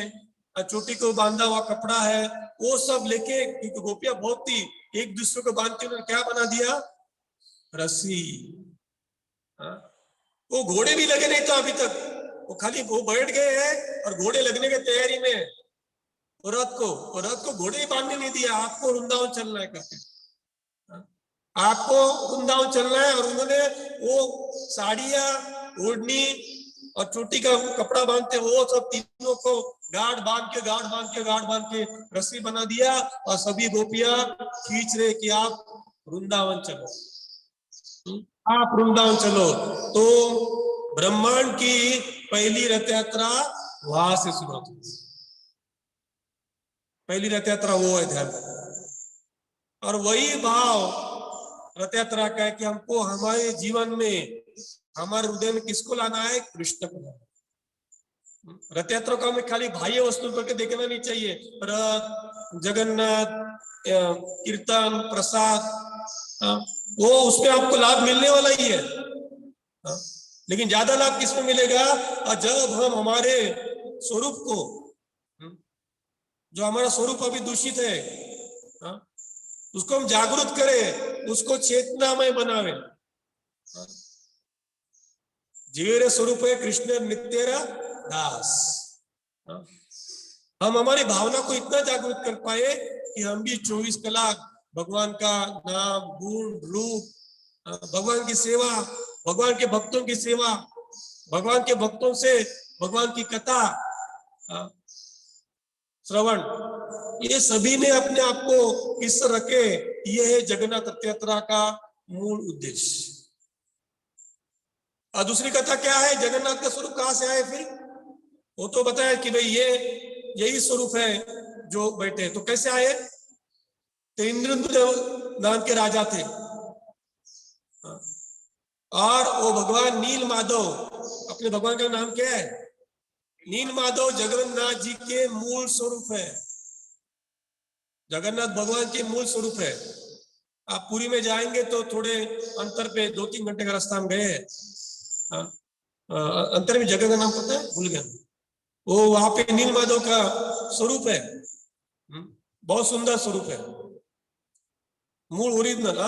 चोटी को बांधा हुआ कपड़ा है, वो सब लेके, क्योंकि गोपियां बहुत थी, एक दूसरे को बांध के उन्होंने क्या बना दिया, रस्सी। वो घोड़े भी लगे नहीं था अभी तक, वो खाली वो बैठ गए हैं और घोड़े लगने की तैयारी में। रथ को घोड़े ही बांधने नहीं दिया, आपको वृंदावन चलना है करके, आपको वृंदावन चलना है। और उन्होंने वो साड़ियां, ओढ़नी और चोटी का कपड़ा बांधते, वो सब तीनों को गाढ़ बांध के रस्सी बना दिया और सभी गोपियां खींच रहे कि आप वृंदावन चलो, आप वृंदावन चलो। तो ब्रह्मांड की पहली रथ यात्रा वहां से शुरू होती है, पहली रथ यात्रा वो है, ध्यान। और वही भाव रथ यात्रा का है कि हमको हमारे जीवन में, हमारे हृदय में किसको लाना है, कृष्ण को लाना। रथ यात्रा को हमें खाली बाह्य वस्तु करके देखना नहीं चाहिए, रथ, जगन्नाथ, कीर्तन, प्रसाद, वो उसमें आपको लाभ मिलने वाला ही है, लेकिन ज्यादा लाभ किसमें मिलेगा, जब हम हमारे स्वरूप को, जो हमारा स्वरूप अभी दूषित है, उसको हम जागरूक करें, उसको चेतनामय बनावे। जीवेर स्वरूप है कृष्ण नित्य दास। हम हमारी भावना को इतना जागरूक कर पाए कि हम भी 24 कलाक भगवान का नाम, गुण, रूप, भगवान की सेवा, भगवान के भक्तों की सेवा, भगवान के भक्तों से भगवान की कथा श्रवण, ये सभी ने अपने आप को किस रखे, ये है जगन्नाथ रथ यात्रा का मूल उद्देश्य। और दूसरी कथा क्या है, जगन्नाथ का स्वरूप कहां से आए, फिर वो तो बताया कि भाई ये यही स्वरूप है जो बैठे। तो कैसे आए, तो इंद्रदेव नाम के राजा थे, और वो भगवान नील माधव, अपने भगवान का नाम क्या है, नील माधव जगन्नाथ जी के मूल स्वरूप है। जगन्नाथ भगवान के मूल स्वरूप है। आप पुरी में जाएंगे तो थोड़े अंतर पे 2-3 घंटे का रास्ता हम गए हैं, अंतर में जगह का नाम पता है, भूल गया वो, वहां पे नील माधव का स्वरूप है, बहुत सुंदर स्वरूप है, मूल ओरिजिनल।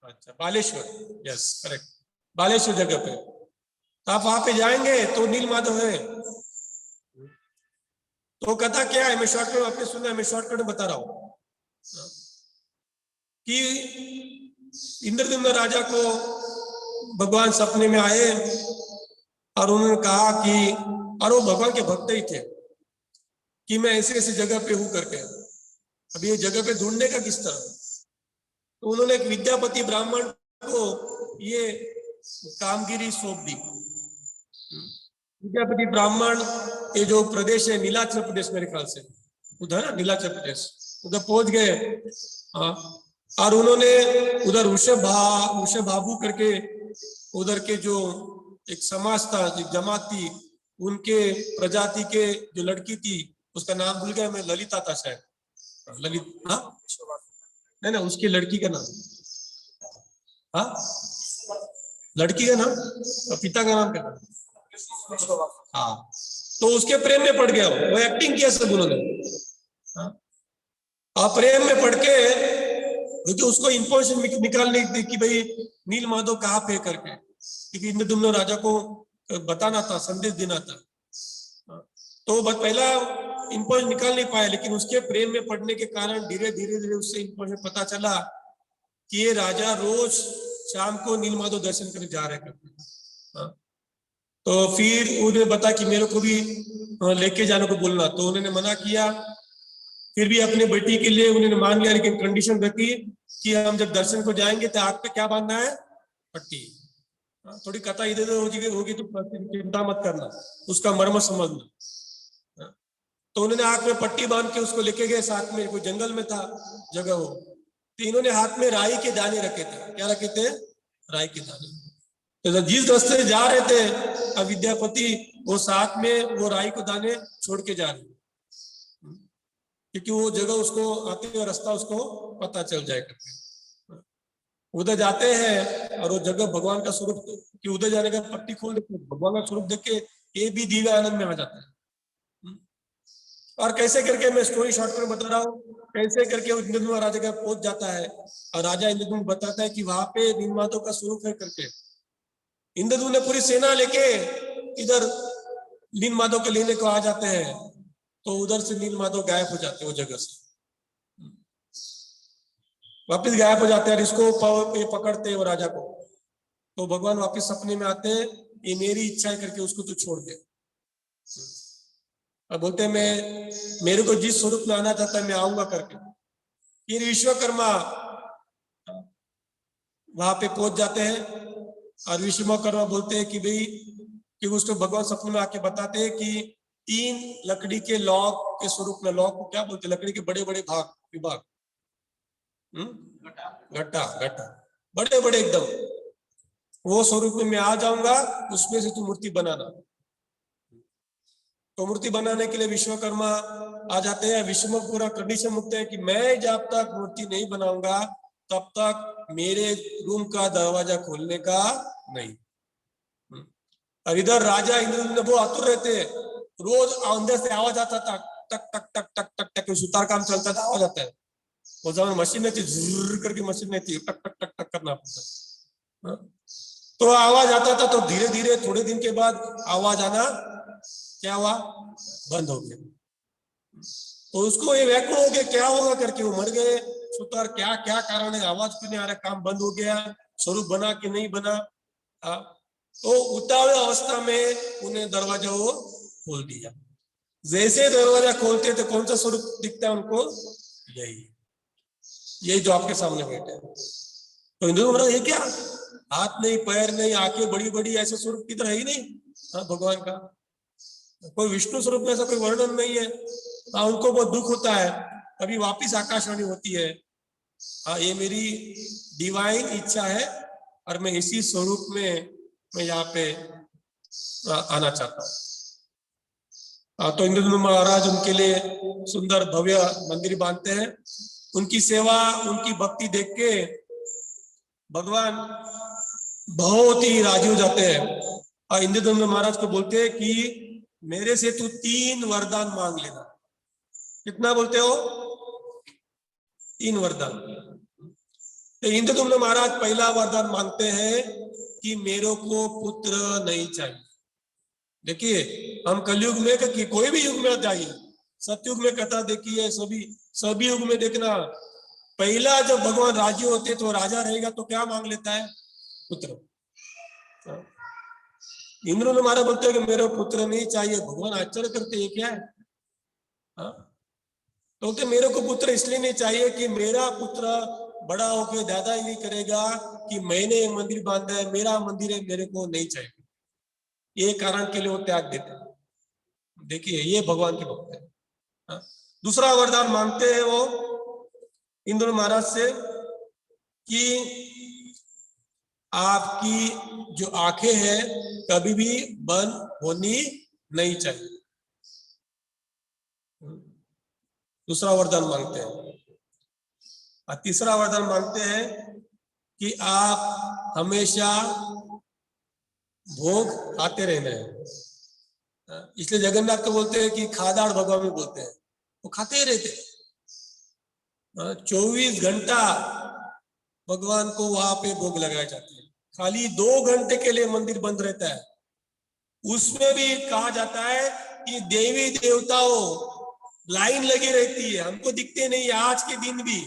अच्छा, बालेश्वर, यस करेक्ट, बालेश्वर जगह पे आप वहां पे जाएंगे तो नील माधव है। तो कथा क्या है, मैं शॉर्टकट आपने सुना है, मैं शॉर्टकट में बता रहा हूं कि इंद्रद्युम्न राजा को भगवान सपने में आए और उन्होंने कहा कि, और वो भगवान के भक्त ही थे, कि मैं ऐसे ऐसे जगह पे हूं करके, अभी ये जगह पे ढूंढने का किस तरह। तो उन्होंने एक विद्यापति ब्राह्मण को ये कामगिरी सौंप दी। विद्यापति ब्राह्मण ये जो प्रदेश है नीलाचल प्रदेश, मेरे ख्याल से उधर है नीलाचल प्रदेश, उधर पहुंच गए। और उन्होंने उधर वृषभाबु करके उधर के जो एक समाज था, एक जमात थी, उनके प्रजाति के जो लड़की थी, उसका नाम भूल गया मैं, ललिता था शायद, ललित, हाँ नहीं ना, उसकी लड़की का नाम, हाँ लड़की का नाम, पिता का नाम क्या, हाँ, तो उसके प्रेम में पड़ गया, वो एक्टिंग किया सब उन्होंने, हाँ? प्रेम में पड़ के, क्योंकि उसको इंफॉर्मेशन निकालने थी कि भाई नील माधव कहाँ पे करके, क्योंकि इंद्रदुम्न राजा को बताना था, संदेश देना था, तो बस पहला इंफॉर्मेशन निकाल नहीं पाया, लेकिन उसके प्रेम में पड़ने के कारण धीरे धीरे धीरे उससे इंफॉर्मेशन पता चला कि ये राजा रोज शाम को नील माधव दर्शन करने जा रहे हैं। तो फिर उन्हें बता कि मेरे को भी लेके जाने को बोलना, तो उन्होंने मना किया, फिर भी अपने बेटी के लिए उन्होंने मान लिया, लेकिन कंडीशन रखी कि हम जब दर्शन को जाएंगे तो आग पे क्या बांधना है, पट्टी। थोड़ी कथा इधर उधर होगी तो चिंता मत करना, उसका मर्म समझना। तो उन्होंने आग में पट्टी बांध के उसको लेके गए, साथ में कोई जंगल में था जगह हो, तो इन्होंने हाथ में राई के दाने रखे थे, क्या रखे थे, राई के दाने। तो जिस रास्ते से जा रहे थे विद्यापति, वो साथ में वो राई को दाने छोड़ के जा रहे, क्योंकि वो जगह उसको आते हुए रास्ता उसको पता चल जाएगा। उधर जाते हैं और वो जगह भगवान का स्वरूप, कि उधर जाने का पट्टी खोल देते, भगवान का स्वरूप देख के ये भी दिव्य आनंद में आ जाता है। और कैसे करके, मैं स्टोरी शॉर्ट में बता रहा हूँ, कैसे करके वो इंद्रदुम्न राजा का पहुंच जाता है, और राजा इंद्रदुम्न बताता है कि वहां पे नील माधव का स्वरूप है करके। इंद्रदुम्न ने पूरी सेना लेके इधर नील माधव के लेने को आ जाते हैं, तो उधर से नील माधव गायब हो जाते हैं, वो जगह से वापिस गायब हो जाते हैं, और इसको पकड़ते हैं वो राजा को। तो भगवान वापिस सपने में आते हैं, ये मेरी इच्छा है करके उसको तो छोड़ दे। अब बोलते हैं मैं, मेरे को जिस स्वरूप में आना चाहता है मैं आऊंगा करके। फिर विश्वकर्मा वहां पे पहुंच जाते हैं, और विश्वकर्मा बोलते हैं कि भाई, कि उसको भगवान सपने में आके बताते हैं कि 3 लकड़ी के लॉक के स्वरूप में, लॉक को क्या बोलते हैं, लकड़ी के बड़े बड़े भाग, विभाग, घट्टा घट्टा, बड़े बड़े एकदम, वो स्वरूप में मैं आ जाऊंगा, उसमें से तू मूर्ति बनाना। तो मूर्ति बनाने के लिए विश्वकर्मा आ जाते हैं। विश्व पूरा कंडीशन मुक्त है कि मैं जब तक मूर्ति नहीं बनाऊंगा तब तक मेरे रूम का दरवाजा खोलने का नहीं। और इधर राजा इंद्रदुम्न वो आतुर रहते, रोज अंदर से आवाज आता था, टक टक टक टक टक टक, सुतार काम चलता था, आवाज आता है। वो जब मशीन नहीं थी, जुर्र करके मशीन नहीं थी, टक टक टक टक करना पड़ता, तो आवाज आता था। तो धीरे धीरे थोड़े दिन के बाद आवाज आना क्या हुआ, बंद हो गया। तो उसको ये व्याकुल हो गया, क्या होगा करके, वो मर गए। सुतार क्या क्या कारण है, आवाज क्यों नहीं आ रहा, काम बंद हो गया, स्वरूप बना कि नहीं बना। तो उतावले अवस्था में उन्हें दरवाजा वो खोल दिया। जैसे दरवाजा खोलते तो कौन सा स्वरूप दिखता है उनको, यही जो आपके सामने बैठे हैं। तो हिंदू बोला ये क्या, हाथ नहीं, पैर नहीं, आंखें बड़ी बड़ी, ऐसे स्वरूप की तरह है ही नहीं। भगवान का कोई विष्णु स्वरूप में ऐसा कोई वर्णन नहीं है। उनको बहुत दुख होता है। अभी वापिस आकाशवाणी होती है, ये मेरी डिवाइन इच्छा है और मैं इसी स्वरूप में मैं यहाँ पे आना चाहता हूँ। तो इंद्रदुम्न महाराज उनके लिए सुंदर भव्य मंदिर बांधते हैं। उनकी सेवा, उनकी भक्ति देख के भगवान बहुत ही राजी हो जाते हैं, और इंद्रदुम्न महाराज को बोलते हैं कि मेरे से तू 3 वरदान मांग लेना। कितना बोलते हो, 3 वरदान। तो इंद्रदुम्न महाराज पहला वरदान मांगते हैं कि मेरे को पुत्र नहीं चाहिए। देखिए हम कलयुग में कि कोई भी युग में जाइए, सतयुग में कथा देखिए, सभी युग में देखना, पहला जब भगवान राजी होते तो राजा रहेगा तो क्या मांग लेता है, पुत्र। इंद्र ने मारा बोलते हैं कि मेरे पुत्र नहीं चाहिए। भगवान आश्चर्य करते हैं क्या है, तो बोलते मेरे को पुत्र इसलिए नहीं चाहिए कि मेरा पुत्र बड़ा होकर दादागिरी करेगा कि मैंने ये मंदिर बांधा है, मेरा मंदिर है, मेरे को नहीं चाहिए। ये कारण के लिए वो त्याग देते हैं। देखिए ये भगवान के भक्त है। दूसरा वरदान मांगते हैं वो इंद्र महाराज से कि आपकी जो आंखें हैं कभी भी बंद होनी नहीं चाहिए। दूसरा वरदान मांगते हैं। और तीसरा वरदान मांगते हैं कि आप हमेशा भोग खाते रहना है। इसलिए जगन्नाथ को बोलते हैं कि खादाड़ भगवान में बोलते हैं, वो खाते ही रहते। 24 घंटा भगवान को वहां पे भोग लगाए जाते हैं। खाली 2 घंटे के लिए मंदिर बंद रहता है, उसमें भी कहा जाता है कि देवी देवताओं लाइन लगी रहती है, हमको दिखते नहीं आज के दिन भी।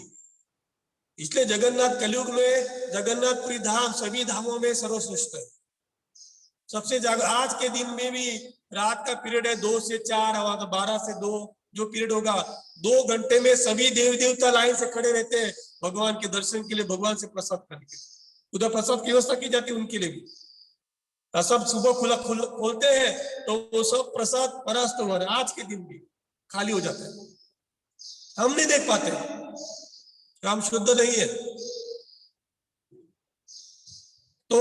इसलिए जगन्नाथ कलयुग में जगन्नाथपुरी धाम सभी धामों में सर्वश्रेष्ठ है। सबसे ज्यादा आज के दिन में भी रात का पीरियड है 2 से 4 और 12 से 2 जो पीरियड होगा, 2 घंटे में सभी देवी देवता लाइन से खड़े रहते हैं भगवान के दर्शन के लिए, भगवान से प्रसाद करने के लिए। उधर प्रसाद की व्यवस्था की जाती है उनके लिए भी। सब सुबह खोलते हैं तो वो सब प्रसाद परास्त हुआ है, आज के दिन भी खाली हो जाता है। हम नहीं देख पाते, काम शुद्ध नहीं है। तो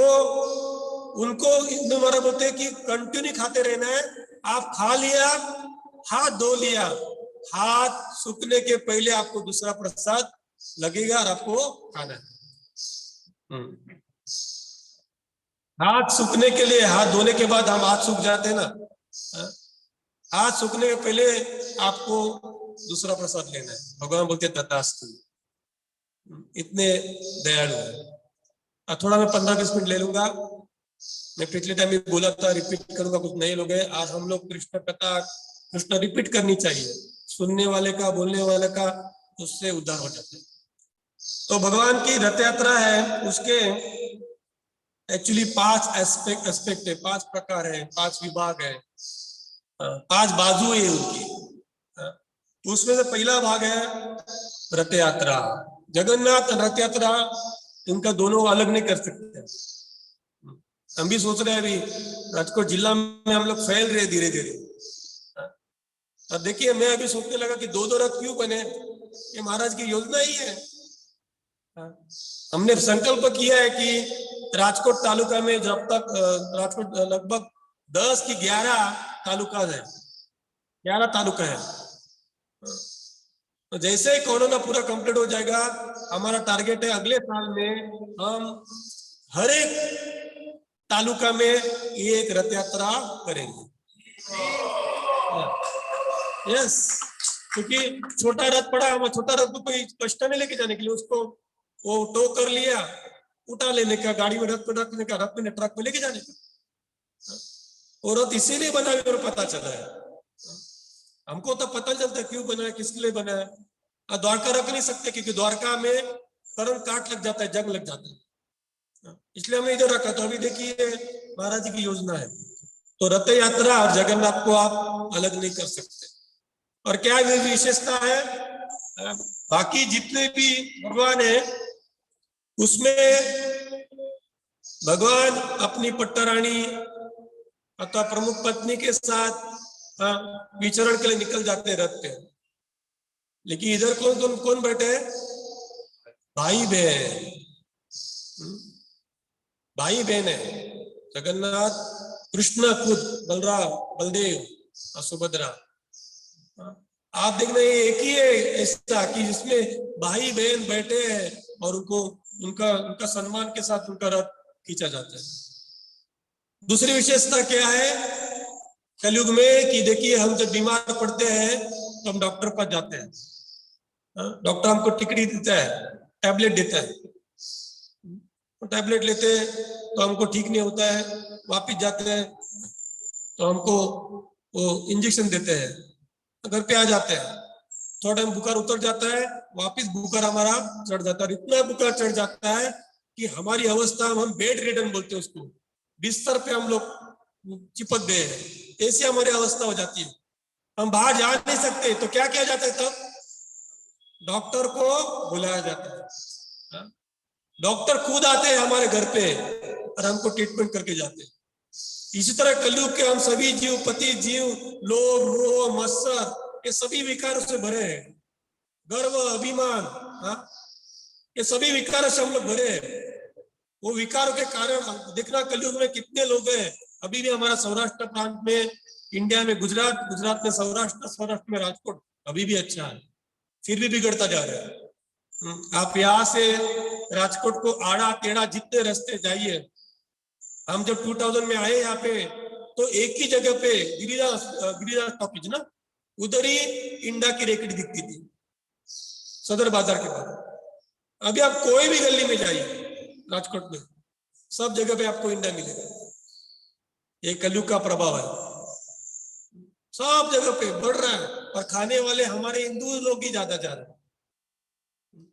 उनको हिंदू महाराज बोलते हैं कि कंटिन्यू खाते रहना है। आप खा लिया, हाथ धो लिया, हाथ सूखने के पहले आपको दूसरा प्रसाद लगेगा और आपको खाना है। हाथ सूखने के लिए, हाथ धोने के बाद हम हाथ सूख जाते हैं ना, हाथ सूखने के पहले आपको दूसरा प्रसाद लेना है। भगवान बोलते तथास्तु, इतने दयालु है। थोड़ा मैं 15-20 मिनट ले लूंगा। मैं पिछले टाइम भी बोला था, रिपीट करूंगा, कुछ नए लोग हैं। आज हम लोग कृष्ण कथा कृष्ण रिपीट करनी चाहिए, सुनने वाले का बोलने वाले का, उससे उद्धार हो जाते हैं। तो भगवान की रथ यात्रा है, उसके एक्चुअली 5 एस्पेक्ट है, 5 प्रकार है, 5 विभाग है, 5 बाजू है उनकी। उसमें से पहला भाग है रथ यात्रा। जगन्नाथ रथ यात्रा इनका दोनों अलग नहीं कर सकते। हम भी सोच रहे हैं अभी राजकोट जिला में हम लोग फैल रहे धीरे धीरे। अब देखिए मैं अभी सोचने लगा कि 2-2 रथ क्यों बने, ये महाराज की योजना ही है। हमने संकल्प किया है कि राजकोट तालुका में जब तक राजकोट लगभग 10 की 11 तालुका है, 11 तालुका है। तो जैसे ही कोरोना पूरा कंप्लीट हो जाएगा, हमारा टारगेट है अगले साल में हम हर एक तालुका में एक रथ यात्रा करेंगे। यस, क्योंकि छोटा रथ पड़ा, हम छोटा रथ को कोई कष्ट नहीं लेके जाने के लिए, उसको वो टो कर लिया, उठा लेने का, गाड़ी में रथ पे रखने का, रथ में ट्रक में लेके जाने का। और रथ इसीलिए बना है और पता चला है हमको, तो पता चलता है क्यों बना है, किसके लिए बना है। द्वारका रख नहीं सकते क्योंकि द्वारका में करंट काट लग जाता है, जंग लग जाता है, इसलिए हमने इधर रखा। तो अभी देखिए महाराज जी की योजना है। तो रथ यात्रा और जगन्नाथ को आप अलग नहीं कर सकते। और क्या विशेषता है, बाकी जितने भी भगवान है उसमें भगवान अपनी पट्टारानी अथवा प्रमुख पत्नी के साथ विचरण के लिए निकल जाते हैं रथ पे। लेकिन इधर कौन बैठे हैं, भाई बहन, भाई बहन है। जगन्नाथ कृष्ण खुद, बलराम, बलदेव और सुभद्रा। आप देख रहे हैं एक ही है ऐसा कि जिसमें भाई बहन बैठे हैं और उनको उनका सम्मान के साथ उनका रथ खींचा जाता है। दूसरी विशेषता क्या है कलयुग में कि देखिए हम जब बीमार पड़ते हैं तो हम डॉक्टर पास जाते हैं, डॉक्टर हमको टिकड़ी देता है, टैबलेट देता है, टैबलेट लेते हैं तो हमको ठीक नहीं होता है, वापिस जाते हैं तो हमको वो इंजेक्शन देते हैं, घर पे आ जाते हैं, थोड़ा टाइम बुखार उतर जाता है, वापिस बुखार हमारा चढ़ जाता है। इतना बुखार चढ़ जाता है कि हमारी अवस्था, हम बेड रिडन बोलते हैं उसको, बिस्तर पे हम लोग चिपक गए हैं, ऐसी हमारी अवस्था हो जाती है। हम बाहर जा नहीं सकते, तो क्या किया जाता है तब, डॉक्टर को बुलाया जाता है। डॉक्टर खुद आते हैं हमारे घर पे और हमको ट्रीटमेंट करके जाते हैं। इसी तरह कलयुग के हम सभी जीव, पति जीव, लोभ, मोह, मत्सर, ये सभी विकारों से भरे हैं। गर्व, अभिमान, ये सभी विकारों से हम लोग भरे हैं। वो विकारों के कारण देखना कलयुग में कितने लोग हैं। अभी भी हमारा सौराष्ट्र प्रांत में इंडिया में गुजरात, गुजरात में सौराष्ट्र, सौराष्ट्र में राजकोट अभी भी अच्छा है, फिर भी बिगड़ता जा रहा है। आप यहाँ से राजकोट को आड़ा टेढ़ा जितने रास्ते जाइए, हम जब 2000 में आए यहाँ पे तो एक ही जगह पे गिरिराज टॉकीज ना, उधर ही इंडा की रेकड़ी दिखती थी सदर बाजार के बाद। अभी आप कोई भी गली में जाइए राजकोट में, सब जगह पे आपको इंडा मिलेगा। ये कलयुग का प्रभाव है, सब जगह पे बढ़ रहा है। और खाने वाले हमारे हिंदू लोग ही ज्यादा जा रहे हैं,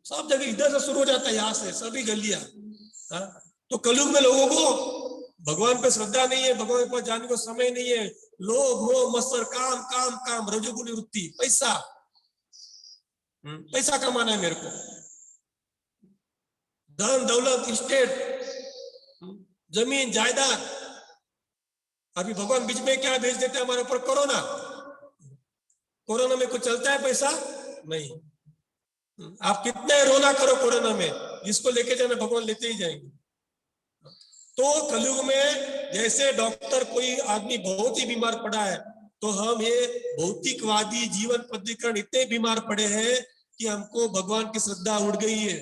सब जगह इधर से शुरू हो जाता है, यहाँ से सभी गलियां। तो कलयुग में लोगों को भगवान पे श्रद्धा नहीं है, भगवान पर जाने को समय नहीं है, लोभ मोह मत्सर काम काम काम, रजोगुणी वृत्ति, पैसा पैसा कमाना है मेरे को, धन दौलत स्टेट जमीन जायदाद। अभी भगवान बीच में क्या भेज देते हैं हमारे ऊपर, कोरोना। कोरोना में कुछ चलता है पैसा नहीं, आप कितने रोना करो कोरोना में, जिसको लेके जाना भगवान लेते ही जाएंगे। तो कलयुग में जैसे डॉक्टर, कोई आदमी बहुत ही बीमार पड़ा है तो हम ये भौतिकवादी जीवन पद्धतिकरण इतने बीमार पड़े हैं कि हमको भगवान की श्रद्धा उड़ गई है।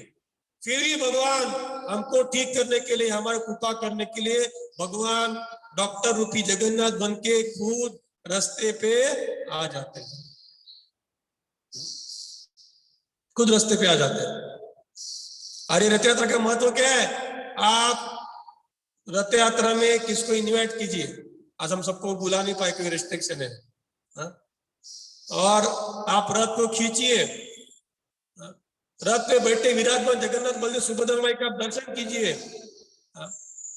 फिर भी भगवान हमको ठीक करने के लिए, हमारे कृपा करने के लिए भगवान डॉक्टर रूपी जगन्नाथ बन के खुद रास्ते पे आ जाते हैं, खुद रास्ते पे आ जाते हैं। अरे रथ यात्रा का महत्व क्या है? आप रथ यात्रा में किसको इनवाइट कीजिए, आज हम सबको बुला नहीं पाए क्योंकि रिस्ट्रिक्शन है, और आप रथ को खींचिए, रथ पे बैठे विराजमान जगन्नाथ बलदेव सुभद्रा माई का आप दर्शन कीजिए।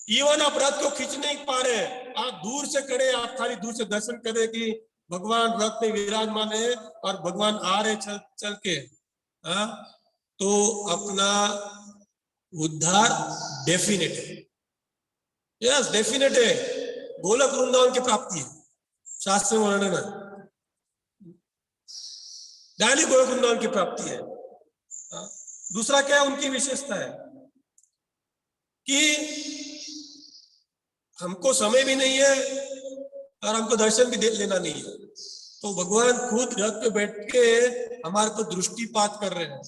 इवन आप रथ को खींच नहीं पा रहे, आप दूर से खड़े, आप खाली दूर से दर्शन करें कि भगवान रथ में विराजमान है और भगवान आ रहे चल चल के, तो अपना उद्धार डेफिनेट है। यस डेफिनेट है, गोलक वृंदावन की प्राप्ति है, शास्त्र में वर्णन है, डाली गोलक वृंदावन की प्राप्ति है। दूसरा क्या है उनकी विशेषता है कि हमको समय भी नहीं है और हमको दर्शन भी लेना नहीं है, तो भगवान खुद रथ पे बैठ के हमारे को दृष्टिपात कर रहे हैं,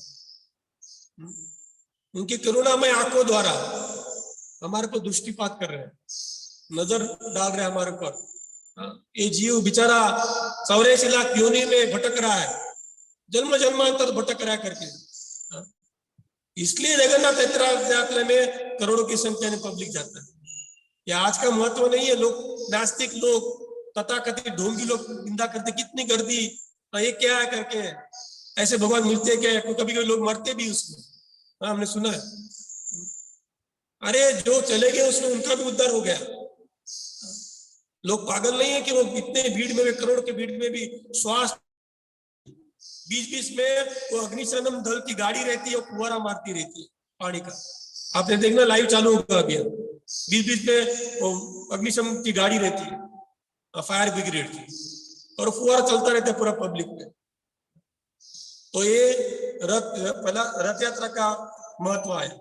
उनकी करुणामय आंखों द्वारा हमारे को दृष्टिपात कर रहे हैं, नजर डाल रहे हैं हमारे ऊपर। ये जीव बेचारा 84 लाख योनि में भटक रहा है, जन्म जन्मांतर भटक रहा है करके, इसलिए जगन्नाथ यात्रा में करोड़ों की संख्या में पब्लिक जाता है। ये आज का महत्व नहीं है, लोग नास्तिक लोग, तथाकथित ढोंगी लोग निंदा करते, कितनी गर्दी, ये क्या है करके, ऐसे भगवान मिलते क्या है, कभी कभी लोग मरते भी उसमें, हमने सुना है। अरे जो चले गए उसमें उनका भी उद्धार हो गया। लोग पागल नहीं है कि वो इतने भीड़ में, करोड़ के भीड़ में भी श्वास, बीच बीच में वो अग्निशमन दल की गाड़ी रहती है, वो फुहारा मारती रहती है पानी का, आपने देखना लाइव चालू होगा अभी, बीच बीच में वो अग्निशमन की गाड़ी रहती है, फायर ब्रिगेड की, और फुहारा चलता रहता है पूरा पब्लिक में। तो ये पहला रथ यात्रा का महत्व आया।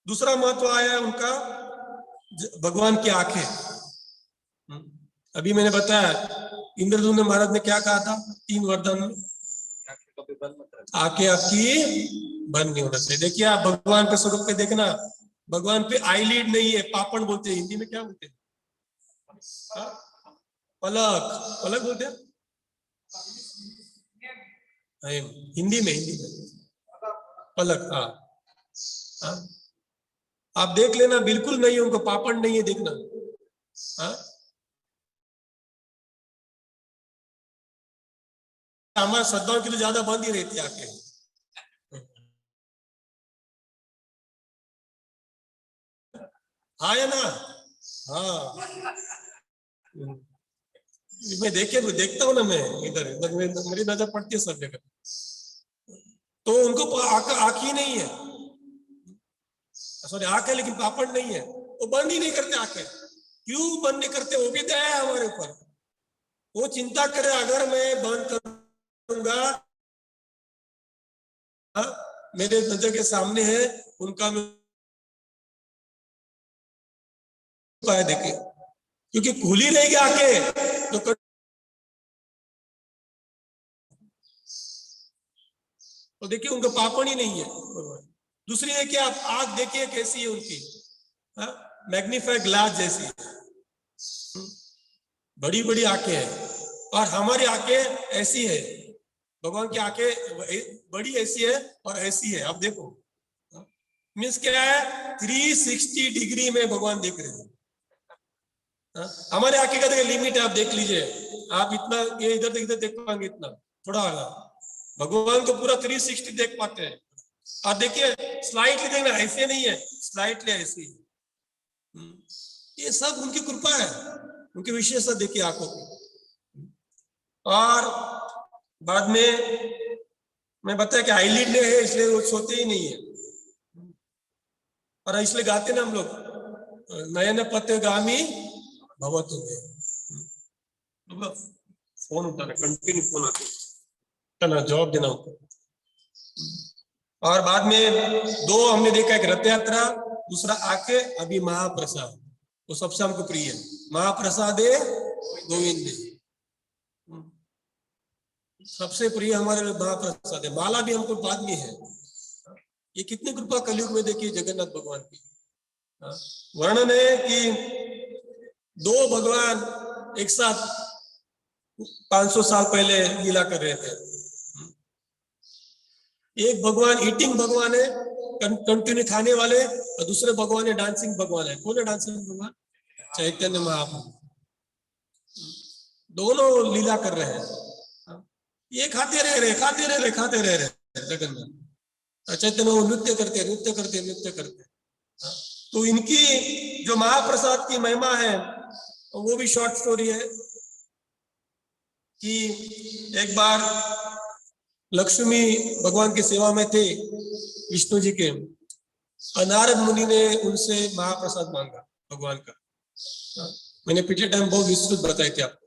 दूसरा महत्व आया उनका भगवान की आंखें। अभी मैंने बताया इंद्रदुम्न महाराज ने क्या कहा था 3 वरदान में, आंखें आपकी बंद नहीं होना चाहिए। देखिए आप भगवान के स्वरूप पे देखना, भगवान पे आईलिड नहीं है, पापण बोलते हैं, हिंदी में क्या बोलते हैं, पलक, पलक बोलते हैं हिंदी में पलक। हाँ आप देख लेना, बिल्कुल नहीं है, उनको पापड़ नहीं है, देखना। हमारे श्रद्धाओं के लिए ज्यादा बंद ही रहती है आंखें। हाँ या ना? हाँ मैं देखता हूँ ना, मैं इधर मेरी नजर पड़ती है सब जगह, तो उनको आंख ही नहीं है, सॉरी आंख है लेकिन पापड़ नहीं है, वो बंद ही नहीं करते आंखें। क्यों बंद नहीं करते? वो भी दया है हमारे ऊपर, वो चिंता करे अगर मैं बंद करूंगा, मेरे नजर के सामने है, उनका मैं देखे क्योंकि खुली रहेगी आंखें तो देखिए उनका पापण ही नहीं है भगवान। दूसरी है कि आप आंख देखिए कैसी है उनकी, मैग्नीफाइड ग्लास जैसी, बड़ी बड़ी आंखें हैं। और हमारी आंखें ऐसी है, भगवान की आंखें बड़ी ऐसी है और ऐसी है। आप देखो मीन्स क्या है, 360 डिग्री में भगवान देख रहे हैं। हमारे आंखें का देखिए लिमिट है, आप देख लीजिए, आप इतना ये इधर देख पाएंगे, इतना थोड़ा होगा। भगवान को पूरा 360 देख पाते हैं। आप देखिए स्लाइटली देखना, ऐसे नहीं है, स्लाइटली ऐसी। ये सब उनकी कृपा है, उनकी विशेषता देखिए आंखों की। और बाद में मैं बताया कि आईलिड ने है इसलिए वो सोते ही नहीं है, और इसलिए गाते ना हम लोग, नयन पथगामी भवतु। फोन उठाना, कंटिन्यू फोन आते ना, जवाब देना उनको। और बाद में दो हमने देखा, एक रथ यात्रा, दूसरा आके अभी महाप्रसाद, वो सबसे हमको प्रिय है। महाप्रसादे गोविंद सबसे प्रिय हमारे महाप्रसाद है। माला भी हमको बाद में है। ये कितनी कृपा कलयुग में देखिए जगन्नाथ भगवान की। वर्णन है कि दो भगवान एक साथ 500 साल पहले लीला कर रहे थे। एक भगवान ईटिंग भगवान है, कंटिन्यू खाने वाले, और दूसरे भगवान है डांसिंग भगवान है। कौन है डांसिंग भगवान? चैतन्य महाप्रभु। दोनों लीला कर रहे हैं, ये खाते रह रहे जगन्नाथ। चैतन्य वो नृत्य करते। तो इनकी जो महाप्रसाद की महिमा है वो भी शॉर्ट स्टोरी है कि एक बार लक्ष्मी भगवान की सेवा में थे, विष्णु जी के, नारद मुनि ने उनसे महाप्रसाद मांगा भगवान का। मैंने पिछले टाइम बहुत विस्तृत बताए थे आपको,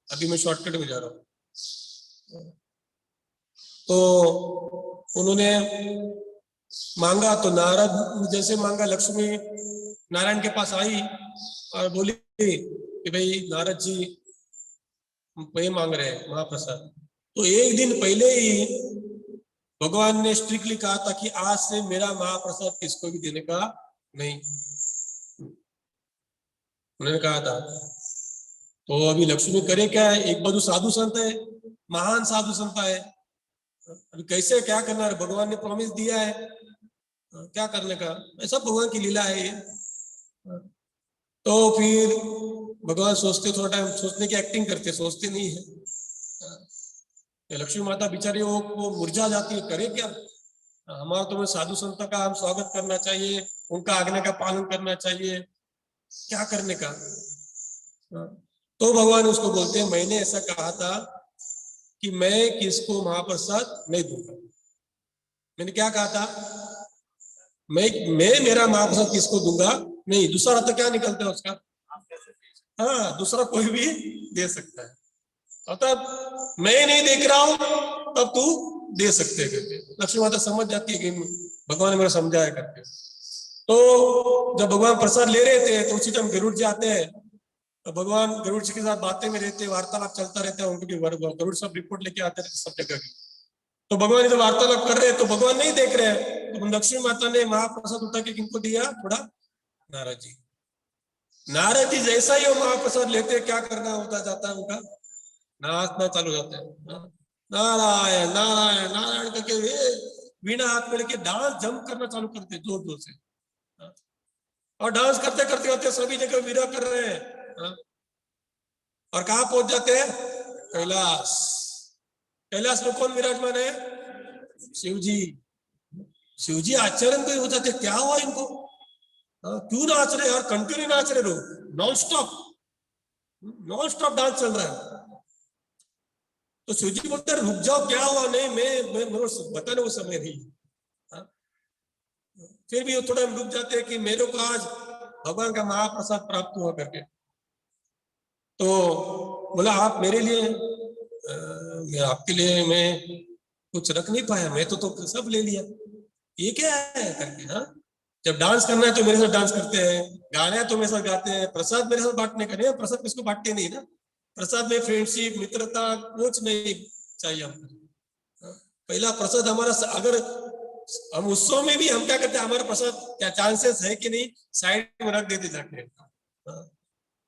अभी मैं शॉर्टकट में जा रहा हूँ। तो उन्होंने मांगा, तो नारद जैसे मांगा, लक्ष्मी नारायण के पास आई और बोली कि भाई नारद जी वही मांग रहे हैं महाप्रसाद। तो एक दिन पहले ही भगवान ने स्ट्रिक्टली कहा था कि आज से मेरा महाप्रसाद किसको भी देने का नहीं, उन्होंने कहा था। तो अभी लक्ष्मी करे क्या है, एक बाजू साधु संत है, महान साधु संत है, अभी कैसे क्या करना है, भगवान ने प्रॉमिस दिया है, क्या करने का, ऐसा भगवान की लीला है ये। तो फिर भगवान सोचते, थोड़ा टाइम सोचने की एक्टिंग करते, सोचते नहीं है। लक्ष्मी माता बेचारी वो मुरझा जाती है, करे क्या। हमारा तो साधु संत का हम स्वागत करना चाहिए, उनका आज्ञा का पालन करना चाहिए, क्या करने का। तो भगवान उसको बोलते हैं, मैंने ऐसा कहा था कि मैं किसको महाप्रसाद नहीं दूंगा। मैंने क्या कहा था, मैं मेरा महाप्रसाद किसको दूंगा नहीं। दूसरा अर्थ क्या निकलता है उसका, हाँ दूसरा कोई भी दे सकता है, अतः मैं नहीं देख रहा हूं तब तू दे सकते करके लक्ष्मी माता समझ जाती है कि भगवान ने मेरा समझाया करके। तो जब भगवान प्रसाद ले रहे थे तो उसी टाइम गरुड़ जी आते हैं, तो भगवान गरुड़ जी के साथ बातें में रहते, वार्तालाप चलता रहता है उनकी, गरुड़ सब रिपोर्ट लेके आते रहते सब जगह की। तो भगवान जब वार्तालाप कर रहे हैं तो भगवान नहीं देख रहे हैं, तो लक्ष्मी माता ने महाप्रसाद उठा के किनको दिया, थोड़ा नारद जी। नारद जी जैसा ही वो महाप्रसाद लेते क्या करना होता जाता है उनका, नाचना चालू होता है, नारायण नारायण नारायण करके वीणा हाथ में लेके डांस जंप करना चालू करते जोर जोर से। और डांस करते करते करते सभी जगह वीरा कर रहे हैं। और कहाँ पहुंच जाते हैं, कैलाश। कैलाश में कौन विराजमान है, शिव जी। शिव जी आश्चर्य हो जाते, क्या हुआ इनको, क्यों नाच रहे यार, कंटिन्यू नाच रहे लोग, नॉन स्टॉप डांस चल रहा है। तो शिव जी बोलते रुक जाओ, क्या हुआ, नहीं मैं बताने वो समय नहीं। फिर भी वो थोड़ा रुक जाते हैं कि मेरे को आज भगवान का महाप्रसाद प्राप्त हुआ करके। तो बोला आप मेरे लिए, मैं आपके लिए मैं कुछ रख नहीं पाया, मैं तो सब ले लिया, ये क्या है करके। हाँ जब डांस करना है तो मेरे साथ डांस करते हैं, गाना है तो मेरे साथ गाते हैं, प्रसाद मेरे साथ बांटने का नहीं, प्रसाद किसको बांटते नहीं ना, प्रसाद में फ्रेंडशिप मित्रता कुछ नहीं चाहिए हमको। पहला प्रसाद हमारा, अगर हम उत्सव में भी हम क्या करते हैं, हमारा प्रसाद क्या चांसेस है कि नहीं साइड में रख देते जाके।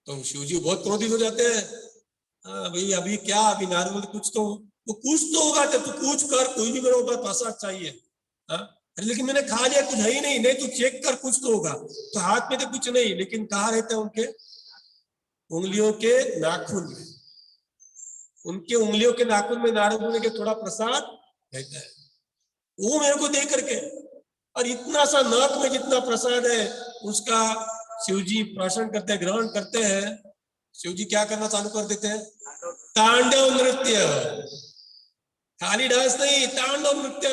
तो शिव जी बहुत क्रोधित हो जाते हैं, भाई अभी क्या, अभी नारद कुछ तो वो कुछ तो होगा, तो तू कुछ कर, कोई भी मेरे ऊपर प्रसाद चाहिए। अरे लेकिन मैंने खा लिया, कुछ है ही नहीं, नहीं तू चेक कर कुछ तो होगा, तो हाथ में तो कुछ नहीं, लेकिन कहाँ रहते हैं उनके उंगलियों के नाखून में, उनके उंगलियों के नाखून में नारद मुनि के थोड़ा प्रसाद रहता है, वो मेरे को दे करके, और इतना सा नाक में जितना प्रसाद है उसका शिवजी प्राशन करते हैं, ग्रहण करते हैं। शिवजी क्या करना चालू कर देते हैं, तांडव नृत्य, खाली डांस नहीं, तांडव नृत्य,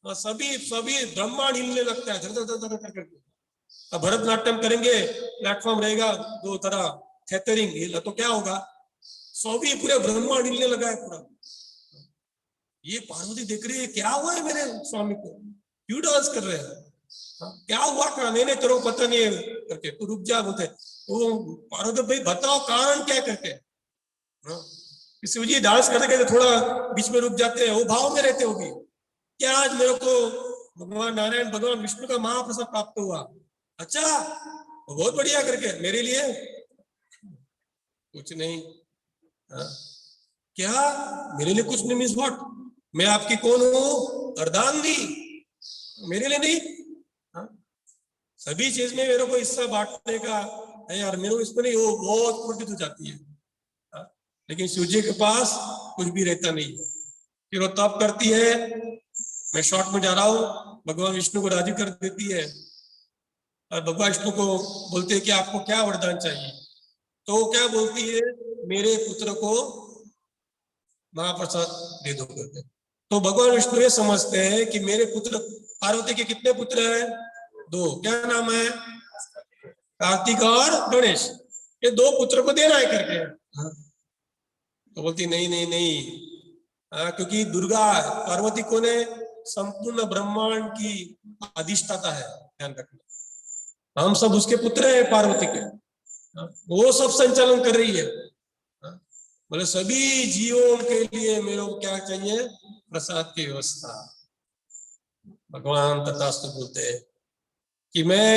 सभी सभी ब्रह्मांड हिलने लगता है, धर धर धर करके। अब भरतनाट्यम करेंगे, प्लेटफॉर्म रहेगा दो तरह, थेटरिंग, तो क्या होगा, सभी पूरे ब्रह्मांड हिलने लगा है पूरा। ये पार्वती देख रही है, क्या हुआ है मेरे स्वामी को, क्यों डांस कर रहे हैं, क्या हुआ, क्या नहीं तेरे को पता नहीं है करके, तो रुक जा बोलते, वो पार्वती भाई बताओ कारण क्या करके, शिवजी डांस करते करते थोड़ा बीच में रुक जाते हैं, वो भाव में रहते होगी, क्या आज मेरे को भगवान नारायण भगवान विष्णु का महाप्रसाद प्राप्त हुआ, अच्छा बहुत बढ़िया करके, मेरे लिए कुछ नहीं, क्या मेरे लिए कुछ नहीं, मीन्स व्हाट, मैं आपकी कौन हूँ, अर्धांगी, मेरे लिए नहीं, सभी चीज में मेरे को हिस्सा बांटने का है यार, मेरे को इसमें नहीं, वो बहुत क्रोधित हो जाती है। लेकिन शिवजी के पास कुछ भी रहता नहीं, फिर वो तप करती है, मैं शॉर्ट में जा रहा हूँ, भगवान विष्णु को राजी कर देती है, और भगवान विष्णु को बोलते हैं कि आपको क्या वरदान चाहिए, तो वो क्या बोलती है, मेरे पुत्र को महाप्रसाद दे दो करके। तो भगवान विष्णु ये समझते हैं कि मेरे पुत्र, पार्वती के कितने पुत्र हैं, दो, क्या नाम है, कार्तिक और गणेश, ये दो पुत्र को देना है करके। तो बोलती नहीं नहीं नहीं, क्योंकि दुर्गा पार्वती कौन है, संपूर्ण ब्रह्मांड की अधिष्ठाता है, ध्यान रखना, हम सब उसके पुत्र हैं पार्वती के, वो सब संचालन कर रही है, बोले सभी जीवों के लिए मेरे को क्या चाहिए, प्रसाद की व्यवस्था। भगवान तथास्तु बोलते हैं कि मैं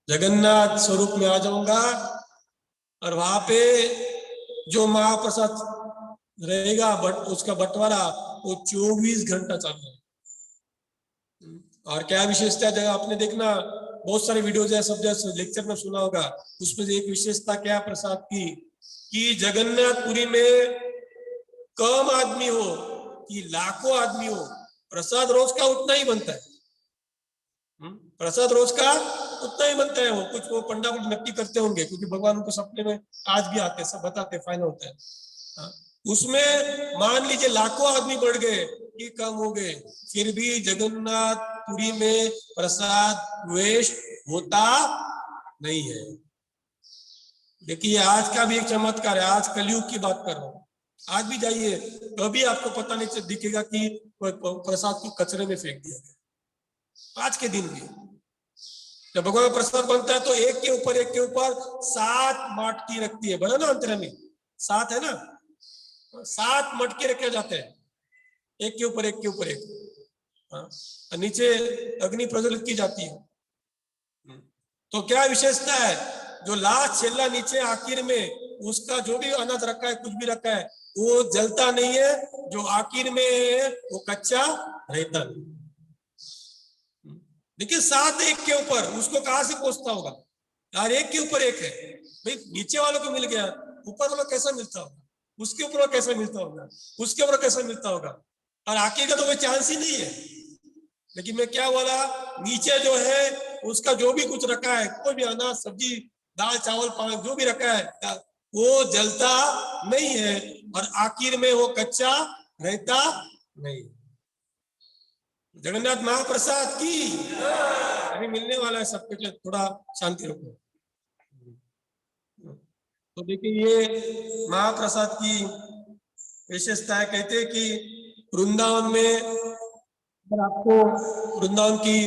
जगन्नाथ स्वरूप में आ जाऊंगा, और वहां पे जो महाप्रसाद रहेगा, बट उसका बंटवारा वो 24 घंटा चालू है। और क्या विशेषता है, आपने देखना बहुत सारे वीडियोज है, सब जैसे लेक्चर में सुना होगा, उसमें एक विशेषता क्या प्रसाद की, कि जगन्नाथपुरी में कम आदमी हो कि लाखों आदमी हो, प्रसाद रोज का उतना ही बनता है, प्रसाद रोज का उतना ही बनता है। वो कुछ वो पंडा कुछ नक्की करते होंगे, क्योंकि भगवान उनको सपने में आज भी आते हैं, सब बताते, फाइनल होता है। उसमें मान लीजिए लाखों आदमी बढ़ गए कि कम हो गए, फिर भी जगन्नाथपुरी में प्रसाद वेस्ट होता नहीं है। देखिए आज का भी एक चमत्कार है, आज कलयुग की बात कर रहा हूँ, आज भी जाइए कभी आपको पता नहीं दिखेगा कि प्रसाद को कचरे में फेंक दिया गया। आज के दिन भी जब भगवान का प्रसाद बनता है तो एक के ऊपर 7 मटकी रखती है, बना ना अंतरा में 7 है ना, 7 मटके रखे जाते हैं, एक के ऊपर एक, नीचे अग्नि प्रज्वलित की जाती है। तो क्या विशेषता है, जो लास्ट छेला नीचे आखिर में उसका जो भी अनाज रखा है, कुछ भी रखा है, वो जलता नहीं है, जो आखिर में है वो कच्चा रहता नहीं। देखिए 7 एक के ऊपर, उसको कहां से पहुंचता होगा यार, एक के ऊपर एक है भाई, नीचे वालों को मिल गया, ऊपर वाला कैसा मिलता होगा, उसके ऊपर कैसा मिलता होगा, उसके ऊपर कैसा मिलता होगा, और आगे का तो कोई चांस ही नहीं है। लेकिन मैं क्या बोला, नीचे जो है उसका जो भी कुछ रखा है, कोई भी अनाज सब्जी दाल चावल पानी जो भी रखा है, वो जलता नहीं है, और आखिर में वो कच्चा रहता नहीं। जगन्नाथ महाप्रसाद की अभी मिलने वाला है सबके लिए, थोड़ा शांति रखो। तो देखिए ये महाप्रसाद की विशेषता है, कहते हैं कि वृंदावन में, अगर आपको वृंदावन की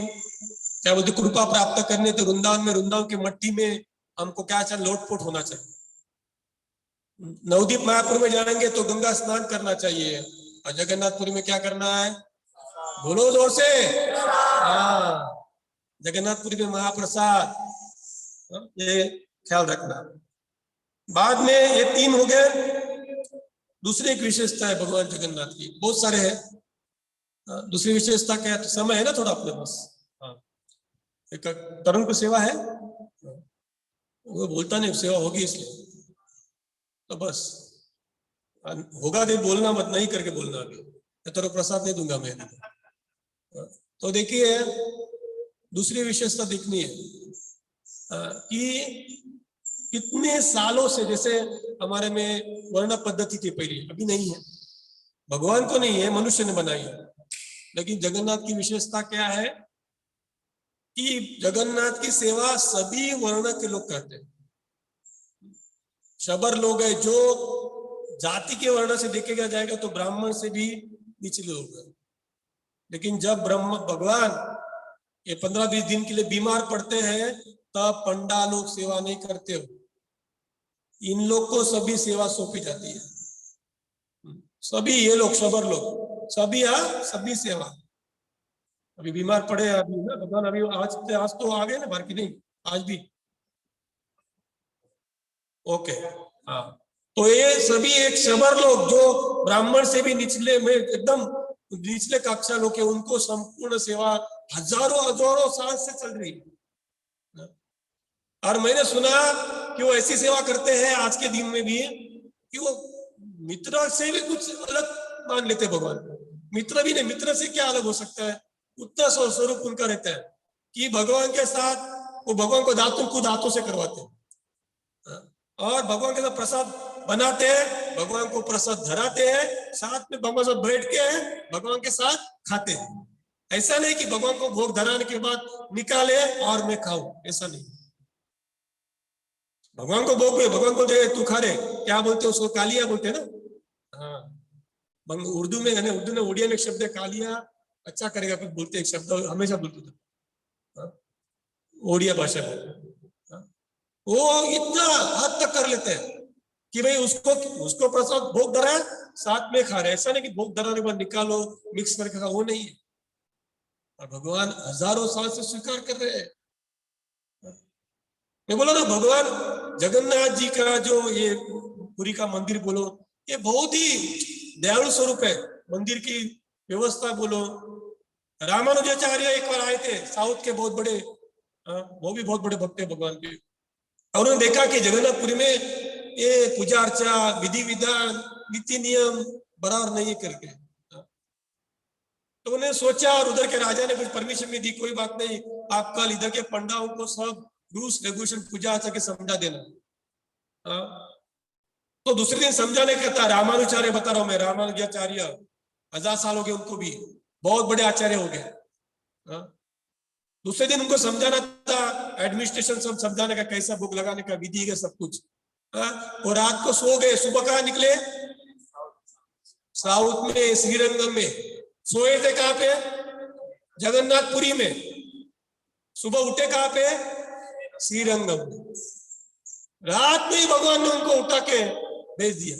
क्या बोलते, कृपा प्राप्त करने तो वृंदावन की मट्टी में हमको क्या चाहिए, लोटपोट होना चाहिए। नवदीप मायापुर में जाएंगे तो गंगा स्नान करना चाहिए, और जगन्नाथपुरी में क्या करना है, बोलो जोर से, हाँ, जगन्नाथपुरी में महाप्रसाद, ये ख्याल रखना। बाद में ये 3 हो गए। दूसरी एक विशेषता है भगवान जगन्नाथ की, बहुत सारे हैं। दूसरी विशेषता क्या है, तो समय है ना थोड़ा अपने पास। एक तरुण को सेवा है, वो बोलता नहीं सेवा होगी इसलिए, तो बस होगा नहीं बोलना, मत नहीं करके बोलना, अभी तेरे प्रसाद नहीं दूंगा मैं। तो देखिए दूसरी विशेषता देखनी है कि कितने सालों से, जैसे हमारे में वर्ण पद्धति थी पहले, अभी नहीं है, भगवान को नहीं है, मनुष्य ने बनाई है। लेकिन जगन्नाथ की विशेषता क्या है कि जगन्नाथ की सेवा सभी वर्ण के लोग करते हैं। शबर लोग है, जो जाति के वर्ण से देखेगा जाएगा तो ब्राह्मण से भी निचले लोग हैं। लेकिन जब भगवान ये 15-20 दिन के लिए बीमार पड़ते हैं, तब पंडा लोग सेवा नहीं करते हो, इन लोग को सभी सेवा सौंपी जाती है। सभी ये लोग शबर लोग सभी, सभी सेवा। अभी बीमार पड़े अभी ना भगवान, अभी आज तो आ गए ना, बाकी नहीं, आज भी ओके। हाँ, तो ये सभी एक शबर लोग जो ब्राह्मण से भी निचले में एकदम निचले कक्षा लोग, उनको संपूर्ण सेवा हजारों साल से चल रही है। और मैंने सुना कि वो ऐसी सेवा करते हैं आज के दिन में भी कि वो मित्र से भी कुछ अलग मान लेते भगवान। मित्र भी नहीं, मित्र से क्या अलग हो सकता है, उतना स्वरूप उनका रहता है कि भगवान के साथ वो भगवान को खुद हाथों से करवाते हैं, और भगवान के साथ प्रसाद बनाते हैं, भगवान को प्रसाद धराते हैं, साथ में भगवान साथ बैठ के भगवान के साथ खाते हैं। ऐसा नहीं कि भगवान को भोग धराने के बाद निकाले और मैं खाऊं, ऐसा नहीं। भगवान को भोग में भगवान को दे, तू खा रहे, क्या बोलते उसको, कालिया बोलते हैं ना। हाँ, उर्दू में है ना, उर्दू में उड़िया में एक शब्द है कालिया, अच्छा करेगा कुछ बोलते, एक शब्द हमेशा बोलते थे उड़िया भाषा में। वो इतना हद तक कर लेते हैं कि भाई उसको प्रसाद भोग धरा साथ में खा रहे, ऐसा नहीं कि भोग धराने के बाद निकालो मिक्स करके खा, वो नहीं है। और भगवान हजारों साल से स्वीकार कर रहे हैं। मैं बोला ना, भगवान जगन्नाथ जी का जो ये पुरी का मंदिर बोलो, ये बहुत ही दयालु स्वरूप है। मंदिर की व्यवस्था बोलो, रामानुजाचार्य एक बार आए थे, साउथ के बहुत बड़े, वो भी बहुत बड़े भक्त है भगवान के, और उन्होंने देखा कि जगन्नाथपुरी में ये पूजा अर्चा विधि विधान नीति नियम बराबर नहीं करके, तो उन्हें सोचा, और उधर के राजा ने कुछ परमिशन भी दी, कोई बात नहीं, आप कल इधर के पंडाओं को सब रूल्स रेगुलेशन पूजा अर्चा के समझा देना। तो दूसरे दिन समझाने का था, रामानुचार्य बता रहा हूं मैं, रामानुजाचार्य 1000 साल हो गए उनको भी, बहुत बड़े आचार्य हो गए। दूसरे दिन उनको समझाना था, एडमिनिस्ट्रेशन सब समझाने का, कैसा भोग लगाने का विधि है, सब कुछ। और रात को सो गए, सुबह कहाँ निकले, साउथ में श्रीरंगम में सोए थे, कहाँ पे, जगन्नाथपुरी में। सुबह उठे कहाँ पे, श्रीरंगम। रात में ही भगवान ने उनको उठा के भेज दिया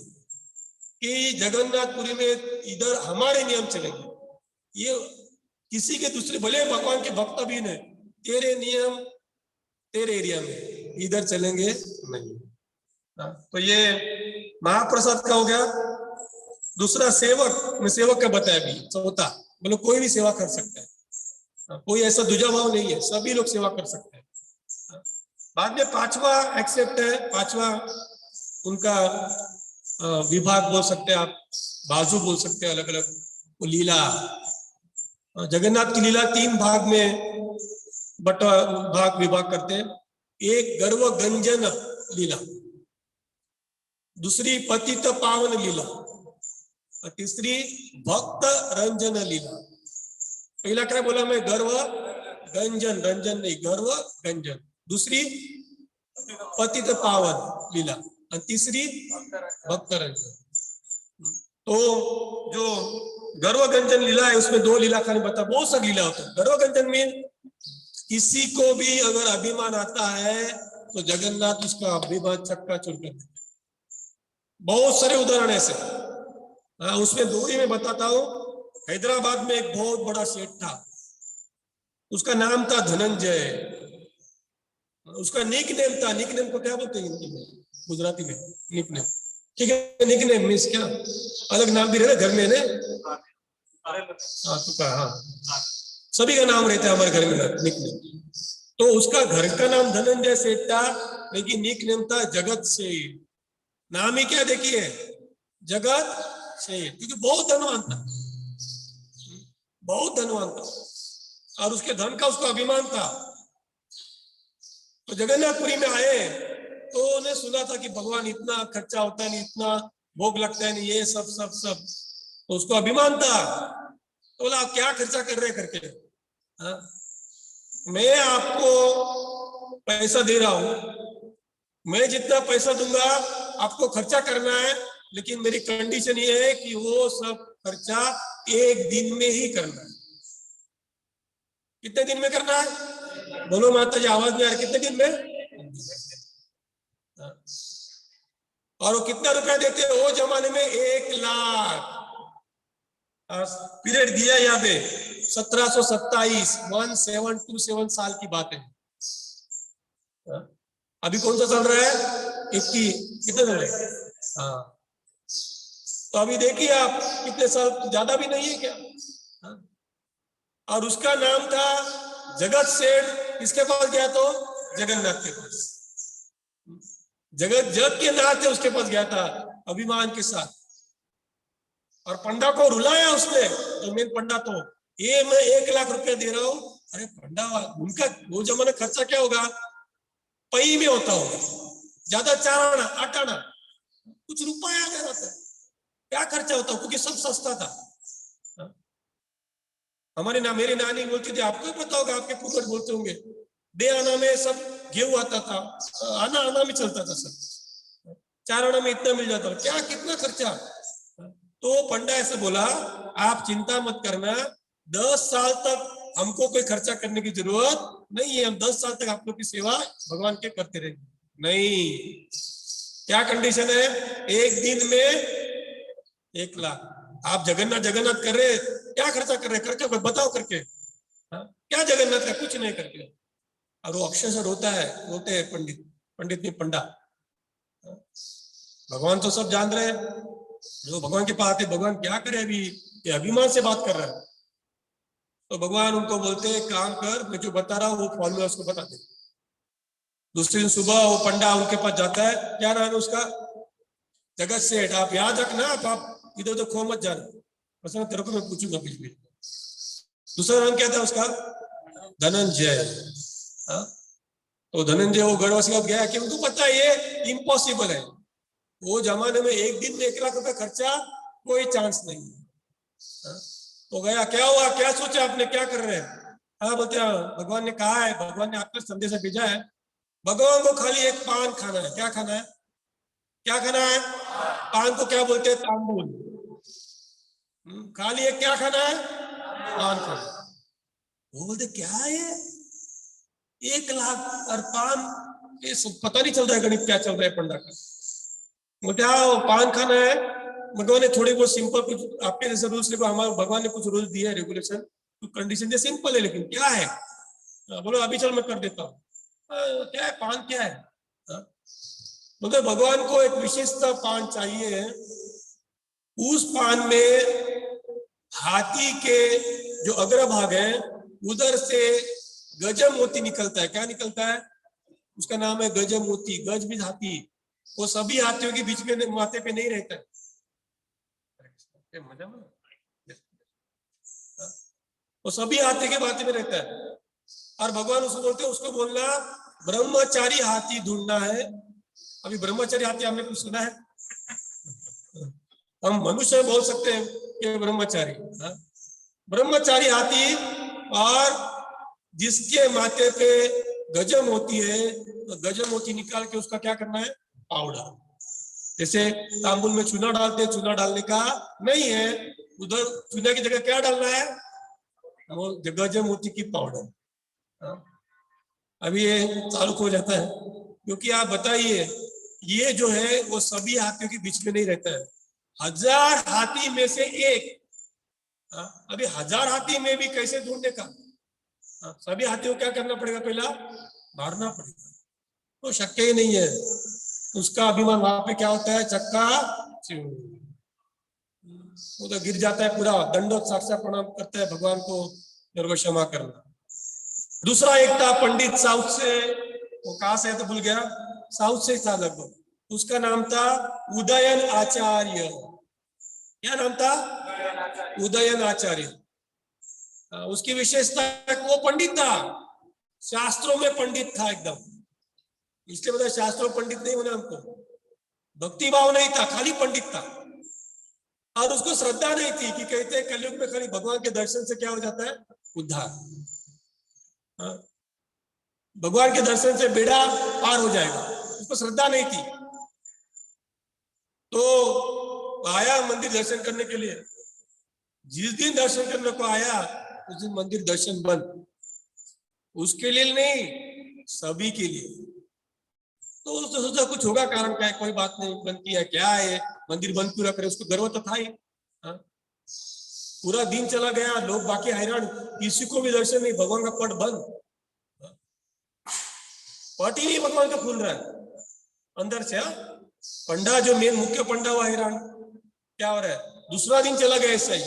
कि जगन्नाथपुरी में इधर हमारे नियम चलेंगे, ये किसी के दूसरे, भले भगवान के भक्त भी नहीं, तेरे नियम तेरे एरिया में, इधर चलेंगे नहीं। तो ये महाप्रसाद का हो गया। दूसरा सेवक में, सेवक का बताया भी, चौथा मतलब कोई भी सेवा कर सकता है, कोई ऐसा दूजा भाव नहीं है, सभी लोग सेवा कर सकते हैं। बाद में 5वां एक्सेप्ट है, 5वां उनका विभाग बोल सकते हैं आप, बाजू बोल सकते हैं, अलग अलग वो लीला। जगन्नाथ की लीला 3 भाग में विभाग करते हैं। एक गर्व गंजन लीला, दूसरी पतित पावन लीला, और तीसरी भक्त रंजन लीला। पहला क्या बोला मैं, गर्व गंजन, रंजन नहीं, गर्व गंजन। दूसरी पतित पावन लीला, और तीसरी भक्त रंजन। तो जो गर्व गंजन लीला है, उसमें 2 लीला खाली बता, बहुत सारी लीला होता है। गर्व गंजन में किसी को भी अगर अभिमान आता है तो जगन्नाथ उसका अभिमान चक्का चूर कर देते। बहुत सारे उदाहरण ऐसे। हाँ, उसमें दो ही मैं बताता हूँ। हैदराबाद में एक बहुत बड़ा सेठ था, उसका नाम था धनंजय। उसका निक नेम था, निक नेम को क्या बोलते हैं गुजराती में? निक नेम, ठीक है। निक नेम मीन्स क्या? अलग नाम भी रहता घर में ने? हाँ, सभी का नाम रहता है हमारे घर में निक नेम। तो उसका घर का नाम धनंजय सेठ था, लेकिन निक नेम था जगत सेठ। नाम ही क्या देखिए, जगत सेठ, क्योंकि बहुत धनवान था, बहुत धनवान था, और उसके धन का उसको अभिमान था। तो जगन्नाथपुरी में आए तो उन्हें सुना था कि भगवान इतना खर्चा होता है नहीं, इतना भोग लगता है नहीं, ये सब सब सब। तो उसको अभिमान था, तो बोला आप क्या खर्चा कर रहे करके, हाँ? मैं आपको पैसा दे रहा हूं, मैं जितना पैसा दूंगा आपको खर्चा करना है, लेकिन मेरी कंडीशन ये है कि वो सब खर्चा एक दिन में ही करना है। कितने दिन में करना है? बोलो माता जी, आवाज नहीं आ रही। कितने दिन में? और वो कितना रुपया देते हैं? वो जमाने में 1 लाख पीरियड दिया यहाँ पे 1727, 1727 साल की बात है। अभी कौन सा चल रहा है? 80, कितने चल रहे हैं? हाँ, तो अभी देखिए आप कितने साल, ज्यादा भी नहीं है क्या? हाँ? और उसका नाम था जगत सेठ। किसके पास गया? तो जगन्नाथ के पास, जगत जग के नाथ थे, उसके पास गया था अभिमान के साथ, और पंडा को रुलाया उसने। जो मेन पंडा, तो ये मैं 1 लाख रुपया दे रहा हूँ। अरे पंडा, उनका वो जमाना खर्चा क्या होगा? पई में होता होगा, ज्यादा 4 आना 8 आना कुछ रुपया आ जाता है, क्या खर्चा होता, क्योंकि सब सस्ता था। हमारे मेरी नानी बोलती थी, आपको पता होगा, आपके पुरखा बोलते होंगे, 2 आना में सब गेहूं आता था, आना आना में चलता था सब, 4 आना में इतना मिल जाता था, क्या कितना खर्चा। तो पंडा ऐसे बोला, आप चिंता मत करना, 10 साल तक हमको कोई खर्चा करने की जरूरत नहीं है, हम 10 साल तक आप लोग की सेवा भगवान के करते रहेंगे। नहीं, क्या कंडीशन है? एक दिन में 1 लाख। आप जगन्नाथ जगन्नाथ कर रहे, क्या खर्चा कर रहे? करके बताओ करके, हाँ? क्या जगन्नाथ का? कुछ नहीं करके। और वो अक्षर से रोता है, रोते हैं पंडित, पंडित नहीं पंडा। भगवान तो सब जान रहे हैं, जो भगवान के पास आते, भगवान क्या करे, अभी ये अभिमान से बात कर रहा है। तो भगवान उनको बोलते हैं, काम कर, मैं जो बता रहा हूँ वो फॉर्मूला उसको बता दे। दूसरे दिन सुबह वो पंडा उनके पास जाता है, क्या नाम है उसका? जगत सेठ। आप याद रखना, आप इधर उधर खो मत जाना, बस मैं तेरे को मैं पूछूंगा बीच में। दूसरा नाम क्या था उसका? धनंजय। तो धनंजय वो गढ़वासी का गया कि उनको पता है ये इम्पॉसिबल है, वो जमाने में एक दिन में 1 लाख रुपया खर्चा कोई चांस नहीं है। तो गया, क्या हुआ, क्या सोचा आपने, क्या कर रहे हैं? हाँ, बोलते हैं भगवान ने कहा है, भगवान ने आपका संदेश भेजा है, भगवान को खाली एक पान खाना है। क्या खाना है? क्या खाना है? पान को क्या बोलते हैं? तांबुल। खाली एक क्या खाना है? पान खाना। वो बोलते क्या है 1 लाख और पान, ये सब पता नहीं चल रहा है गणित क्या चल रहा है पंडा का। बोलते हाँ पान खाना है। भगवान ने थोड़ी बहुत सिंपल कुछ आपके जैसे रूल्स, हमारे भगवान ने कुछ रूल्स दिए है, रेगुलेशन, तो कंडीशन ये सिंपल है, लेकिन क्या है? बोलो अभी चल मैं कर देता हूँ। क्या है? पान क्या है? बोलते भगवान को एक विशेषता पान चाहिए, उस पान में हाथी के जो अग्रभाग है उधर से गजमोती निकलता है। क्या निकलता है? उसका नाम है गजमोती। गज भी हाथी, वो सभी हाथियों के बीच में माथे पे नहीं रहता है, वो सभी हाथी के माथे में रहता है। और भगवान उसको बोलते हैं, उसको बोलना ब्रह्मचारी हाथी ढूंढना है। अभी ब्रह्मचारी हाथी हमने कुछ सुना है? हम मनुष्य बोल सकते हैं कि ब्रह्मचारी, ब्रह्मचारी हाथी, और जिसके माथे पे गजम होती है, तो गजम होती निकाल के उसका क्या करना है? पाउडर। जैसे तांबुल में चूना डालते हैं, चूना डालने का नहीं है, उधर चूना की जगह क्या डालना है? वो गजम मोती की पाउडर। अभी ये चालू हो जाता है, क्योंकि आप बताइए ये जो है वो सभी हाथियों के बीच में नहीं रहता है, 1000 हाथी में से एक। अभी 1000 हाथी में भी कैसे ढूंढने का? सभी हाथियों को क्या करना पड़ेगा? पहला मारना पड़ेगा, तो शक्य ही नहीं है। उसका अभिमान वहां पे क्या होता है? चक्का वो तो गिर जाता है पूरा, दंडोत साक्षात प्रणाम करता है भगवान को, मेरे को क्षमा करना। दूसरा एक था पंडित साउथ से, वो कहां से है तो भूल गया, साउथ से था लगभग, उसका नाम था उदयन आचार्य। क्या नाम था? उदयन आचार्य। उसकी विशेषता वो पंडित था, शास्त्रों में पंडित था एकदम, इसलिए मतलब शास्त्रों पंडित नहीं होना हमको, भक्ति भाव नहीं था, खाली पंडित था। और उसको श्रद्धा नहीं थी कि कहते हैं कलयुग में खाली भगवान के दर्शन से क्या हो जाता है? उद्धार। भगवान के दर्शन से बेड़ा पार हो जाएगा, उसको श्रद्धा नहीं थी। तो आया मंदिर दर्शन करने के लिए, जिस दिन दर्शन करने को आया उस दिन मंदिर दर्शन बंद, उसके लिए नहीं सभी के लिए। तो उसने सोचा कुछ होगा कारण, क्या है, कोई बात नहीं, बंद किया क्या है, मंदिर बंद पूरा करे, उसको गर्व तो था ही। पूरा दिन चला गया, लोग बाकी हैरान, किसी को भी दर्शन नहीं, भगवान का पट बंद, पट ही नहीं भगवान का खुल रहा है अंदर से। पंडा जो मेन मुख्य पंडा हुआ हैरान, क्या हो रहा है? दूसरा दिन चला गया ऐसा ही,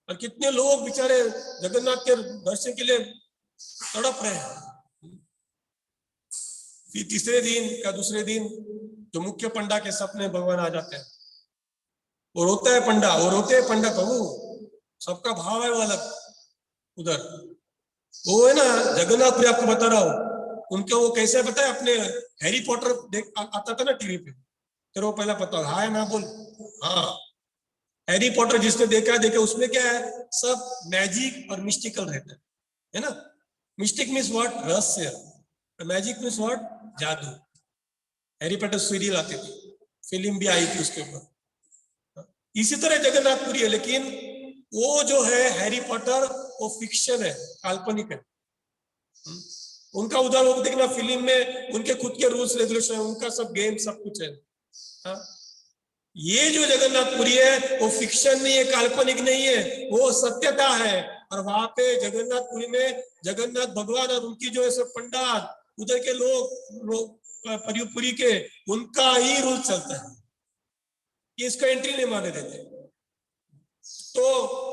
और कितने लोग बेचारे जगन्नाथ के दर्शन के लिए तड़प रहे हैं। फिर तीसरे दिन का दूसरे दिन जो मुख्य पंडा के सपने भगवान आ जाते हैं, वो रोता है पंडा, वो रोते हैं पंडा, प्रभु सबका भाव है वो अलग। उधर वो है ना जगन्नाथपुरी, आपको बता रहा हूँ, उनका वो कैसे बताया, अपने हैरी पॉटर देख आता था ना टीवी पे, तेरे को पहला पता हाँ है ना बोल, हाँ हैरी पॉटर जिसने देखा उसमें क्या है, सब मैजिक और मिस्टिकल रहता है ना। Mystic means what? रहस्य। Magic means what? जादू। हैरी पॉटर सीरियल आती थी, फिल्म भी आई थी उसके ऊपर, इसी तरह जगन्नाथपुरी है, लेकिन वो जो है हैरी पॉटर वो फिक्शन है, काल्पनिक है। उनका उधर वो देखना फिल्म में उनके खुद के रूल्स रेगुलेशन, उनका सब गेम सब कुछ है। ये जो जगन्नाथपुरी है वो फिक्शन नहीं है, काल्पनिक नहीं है, वो सत्यता है। और वहां पे जगन्नाथपुरी में जगन्नाथ भगवान और उनकी जो है सब पंडात, उधर के लोग परिपुरी के, उनका ही रूल चलता है, इसका एंट्री नहीं माने देते। तो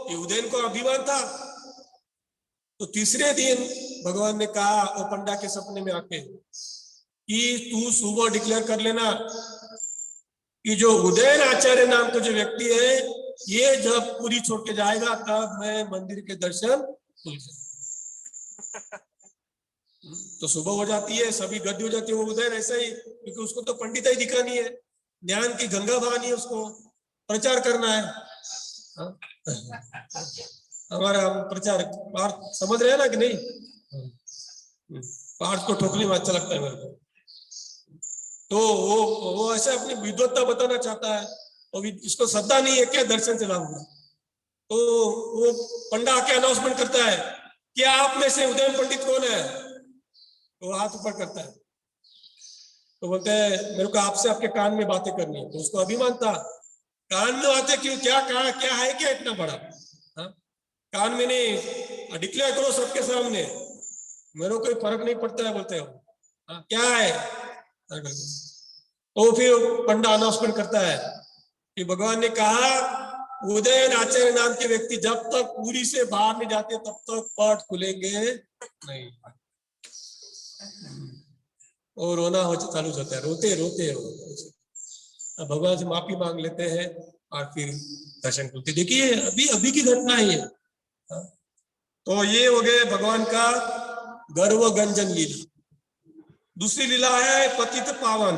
ये उदयन को अभिमान था। तो तीसरे दिन भगवान ने कहा वो पंडा के सपने में आके कि तू सुबह डिक्लेयर कर लेना कि जो उदयन आचार्य नाम का जो व्यक्ति है, ये जब पूरी छोड़ के जाएगा तब मैं मंदिर के दर्शन खुल जाए। तो सुबह हो जाती है, सभी गद्दी हो जाती है, वो उदयन ऐसा ही, क्योंकि उसको तो पंडित ही दिखानी है, ज्ञान की गंगा बहानी है, उसको प्रचार करना है। हमारा प्रचार पार्थ समझ रहे हैं ना कि नहीं? पार्थ को ठोकने में अच्छा लगता है मेरे को। तो वो ऐसे अपनी विद्वत्ता बताना चाहता है, और इसको श्रद्धा नहीं है क्या दर्शन से लाऊंगा। तो वो पंडा आके अनाउंसमेंट करता है कि आप में से उदयन पंडित कौन है? तो हाथ ऊपर करता है, तो बोलते हैं मेरे को आपसे आपके कान में बातें करनी है। तो उसको अभिमान था, कान में बातें क्यों, क्या कहा, क्या है क्या इतना बड़ा? कान में नहीं, डिक्लेयर करो सबके सामने, मेरे को कोई फर्क नहीं पड़ता है, बोलते हो क्या है। तो फिर पंडा अनाउंसमेंट करता है कि भगवान ने कहा उदयन आचार्य नाम के व्यक्ति जब तक पूरी से बाहर नहीं जाते तब तक पट खुलेंगे नहीं। और रोना हो चालू होता है, रोते रोते हो, भगवान से माफी मांग लेते हैं और फिर दर्शन खुलते। देखिए अभी अभी की घटना है ये। तो ये हो गए भगवान का गर्व गंजन लीला। दूसरी लीला है पतित पावन।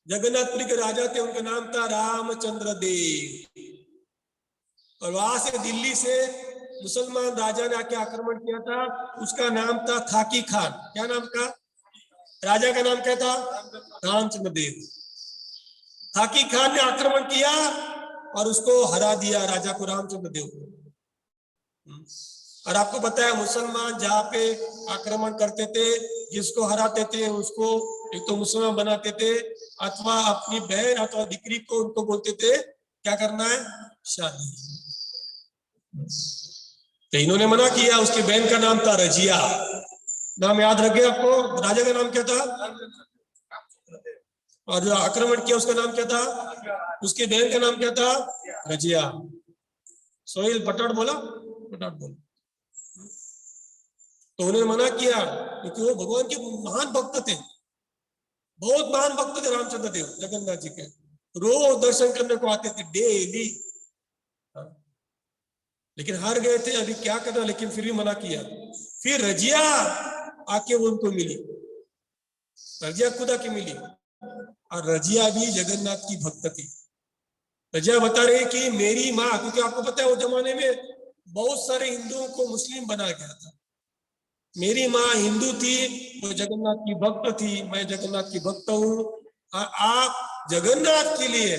जगन्नाथपुरी के राजा थे, उनका नाम था रामचंद्र देव, और वहां से दिल्ली से मुसलमान राजा ने आके आक्रमण किया था, उसका नाम था थाकी खान। क्या नाम था? राजा का नाम क्या था? रामचंद्र देव। थाकी खान ने आक्रमण किया और उसको हरा दिया, राजा को, रामचंद्र देव को। और आपको पता है मुसलमान जहाँ पे आक्रमण करते थे, जिसको हराते थे उसको एक तो मुसलमान बनाते थे, अथवा अपनी बहन अथवा दिकरी को उनको बोलते थे क्या करना है, शादी। तो इन्होंने मना किया। उसकी बहन का नाम था रजिया। नाम याद रखे आपको, राजा का नाम क्या था, और जो आक्रमण किया उसका नाम क्या था, उसकी बहन का नाम क्या था, रजिया। सोहेल बटाट बोला, बटाट बोला। तो उन्होंने मना किया क्योंकि वो भगवान के महान भक्त थे, बहुत महान भक्त थे रामचंद्र देव जगन्नाथ जी के। रोज दर्शन करने को आते थे डेली, लेकिन हार गए थे, अभी क्या करना, लेकिन फिर भी मना किया। फिर रजिया आके वो उनको मिली, रजिया खुद आके मिली, और रजिया भी जगन्नाथ की भक्त थी। रजिया बता रही कि मेरी माँ, क्योंकि आपको पता है वो जमाने में बहुत सारे हिंदुओं को मुस्लिम बना गया था, मेरी माँ हिंदू थी, वो जगन्नाथ की भक्त थी, मैं जगन्नाथ की भक्त हूँ। आप जगन्नाथ के लिए,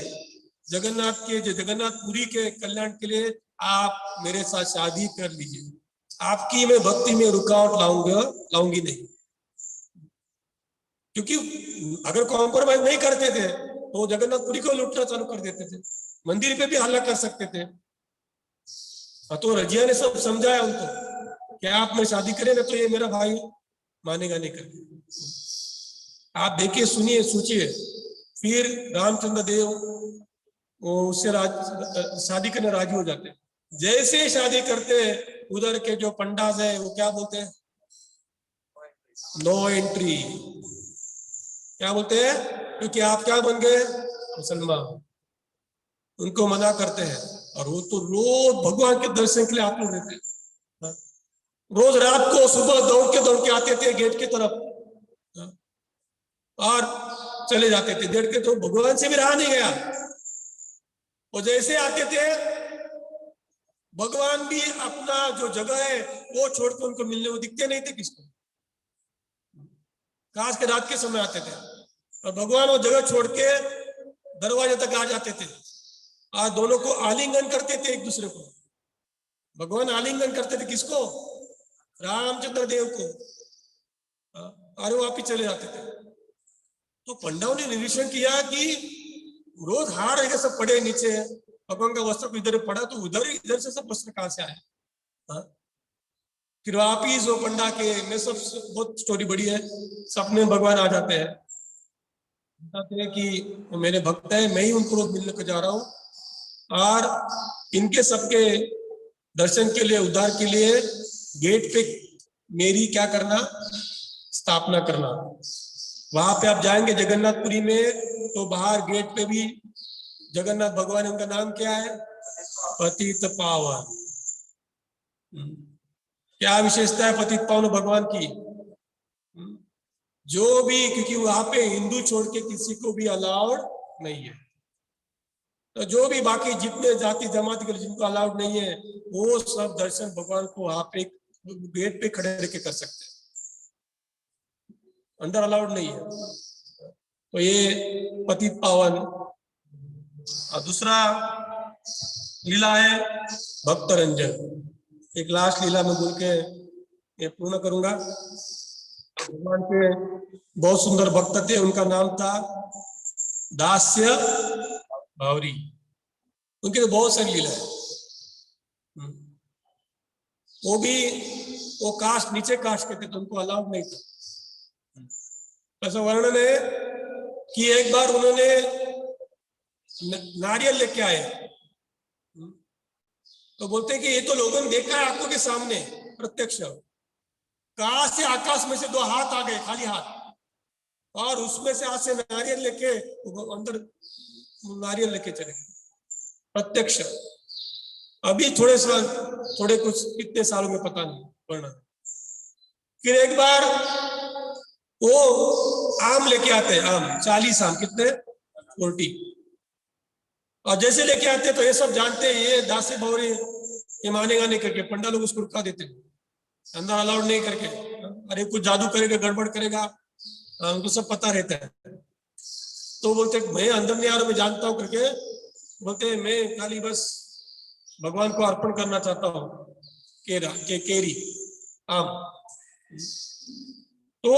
जगन्नाथ के जो जगन्नाथपुरी के कल्याण के लिए आप मेरे साथ शादी कर लीजिए, आपकी मैं भक्ति में रुकावट लाऊंगी नहीं। क्योंकि अगर कॉम्प्रोमाइज नहीं करते थे तो जगन्नाथपुरी को लूटना चालू कर देते थे, मंदिर पे भी हल्ला कर सकते थे। तो रजिया ने सब समझाया उनको कि आप मैं शादी करें ना तो ये मेरा भाई मानेगा नहीं करके। आप देखिए, सुनिए, सोचिए। फिर रामचंद्र देव वो उससे शादी करने राजी हो जाते। जैसे शादी करते उधर के जो पंडाज है वो क्या बोलते हैं, नो एंट्री। क्या बोलते हैं, क्योंकि आप क्या बन गए, मुसलमान। उनको मना करते हैं, और वो तो रोज भगवान के दर्शन के लिए आतुर रहते हैं। रोज रात को सुबह दौड़ के आते थे गेट की तरफ, और चले जाते थे। देख के तो भगवान से भी रहा नहीं गया। वो जैसे आते थे भगवान भी अपना जो जगह है वो छोड़ के उनको मिलने को दिखते नहीं थे किसको, खास के रात के समय आते थे, और भगवान वो जगह छोड़ के दरवाजे तक आ जाते थे, और दोनों को आलिंगन करते थे एक दूसरे को। भगवान आलिंगन करते थे किसको, रामचंद्र देव को, और वो वापिस चले जाते थे। तो पंडाओं ने निरीक्षण किया कि रोज हार है सब पड़े नीचे, भगवान का वस्त्र को इधर पड़ा, तो इधर से सब वस्त्र कहां से आए। फिर वापिस वो पंडा के में सब बहुत स्टोरी बड़ी है, सपने भगवान आ जाते हैं, बताते हैं कि वो मेरे भक्त है, मैं ही उनको रोज मिलने को जा रहा हूँ, और इनके सबके दर्शन के लिए, उद्धार के लिए गेट पे मेरी क्या करना, स्थापना करना। वहां पे आप जाएंगे जगन्नाथपुरी में तो बाहर गेट पे भी जगन्नाथ भगवान, उनका नाम क्या है, पतित पावन। क्या विशेषता है पतित पावन भगवान की, जो भी, क्योंकि वहां पे हिंदू छोड़ के किसी को भी अलाउड नहीं है, तो जो भी बाकी जितने जाति जमात के जिनको अलाउड नहीं है वो सब दर्शन भगवान को वहां पे गेट पे खड़े रह के कर सकते हैं, अंदर अलाउड नहीं है। तो ये पतित पावन। और दूसरा लीला है भक्त रंजन। एक लास्ट लीला में बोल के ये पूर्ण करूंगा। भगवान के बहुत सुंदर भक्त थे, उनका नाम था दास्य भावरी। उनकी तो बहुत सारी लीला है। वो भी वो कास्ट, नीचे कास्ट के थे, तो उनको अलाउड नहीं था। ऐसा वर्णन है कि एक बार उन्होंने नारियल लेके आए, तो बोलते कि ये तो लोगों ने देखा है आंखों के सामने प्रत्यक्ष, कहां से आकाश में से दो हाथ आ गए, खाली हाथ, और उसमें से हाथ से नारियल लेके अंदर नारियल लेके चले गए, प्रत्यक्ष। अभी थोड़े कुछ कितने सालों में पता नहीं पढ़ना। फिर एक बार वो आम लेके आते हैं, आम 40 आम, कितने, 40, और जैसे लेके आते हैं तो ये सब जानते हैं ये दासी भौरी ये मानेगा नहीं करके पंडा लोग उसको रुका देते हैं, अंदर अलाउड नहीं करके, अरे कुछ जादू करेगा, गड़बड़ करेगा, उनको सब पता रहता है। तो बोलते मैं अंदर नहीं आ रहा, मैं जानता हूँ करके बोलते मैं खाली बस भगवान को अर्पण करना चाहता हूँ। केरी आम। तो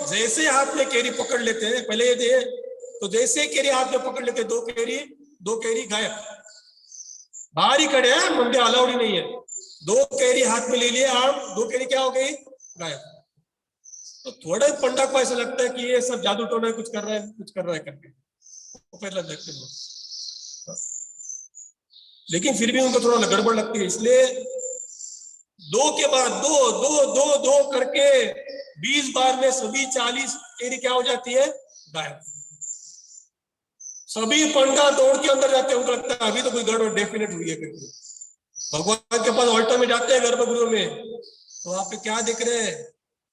जैसे हाथ में केरी पकड़ लेते हैं, पहले ये तो जैसे केरी हाथ में पकड़ लेते, दो केरी गायब, बाहर ही खड़े हैं, मंदिर अलाउड ही नहीं है। 2 केरी हाथ में ले लिए आम, 2 केरी क्या हो गई, गायब। तो थोड़े पंडा को ऐसा लगता है कि ये सब जादू टोना कुछ कर रहा है करके, तो फिर लगते हैं। लेकिन फिर भी उनको थोड़ा गड़बड़ लगती है, इसलिए 2 के बाद 2 करके 20 बार में सभी 40 केरी क्या हो जाती है, गायब। सभी पंडा दौड़ के अंदर जाते हैं, उनको लगता है अभी तो कोई गड़बड़ डेफिनेट हुई है करके। भगवान के पास ऑल्टर में जाते हैं गर्भगृह में, तो वहां पे क्या दिख रहे हैं,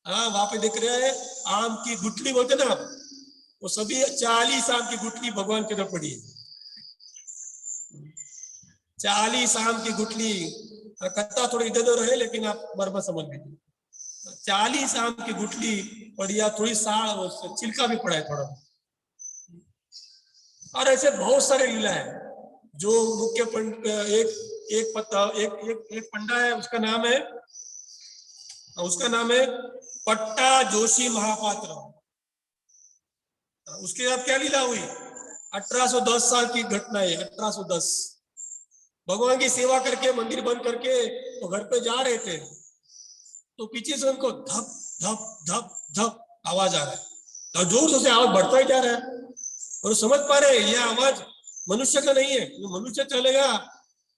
हाँ वहां पे दिख रहे हैं आम की गुठली बोलते ना, वो सभी 40 आम की गुठली भगवान की तरफ पड़ी है। 40 आम की गुठली, कत्ता थोड़ी इधर उधर है लेकिन आप बराबर समझ लीजिए, 40 आम की गुठली पड़ी है, थोड़ी साल छिलका भी पड़ा है थोड़ा। और ऐसे बहुत सारे लीला है जो मुख्य एक पंडा है, उसका नाम है पट्टा जोशी महापात्र। उसके साथ क्या लीला हुई, 1810 साल की घटना है। 1810 भगवान की सेवा करके मंदिर बंद करके तो घर पे जा रहे थे, तो पीछे से उनको धप धप धप धप आवाज आ रहा है, और जोर से आवाज बढ़ता ही जा रहा है, और समझ पा रहे ये आवाज मनुष्य का नहीं है, मनुष्य चलेगा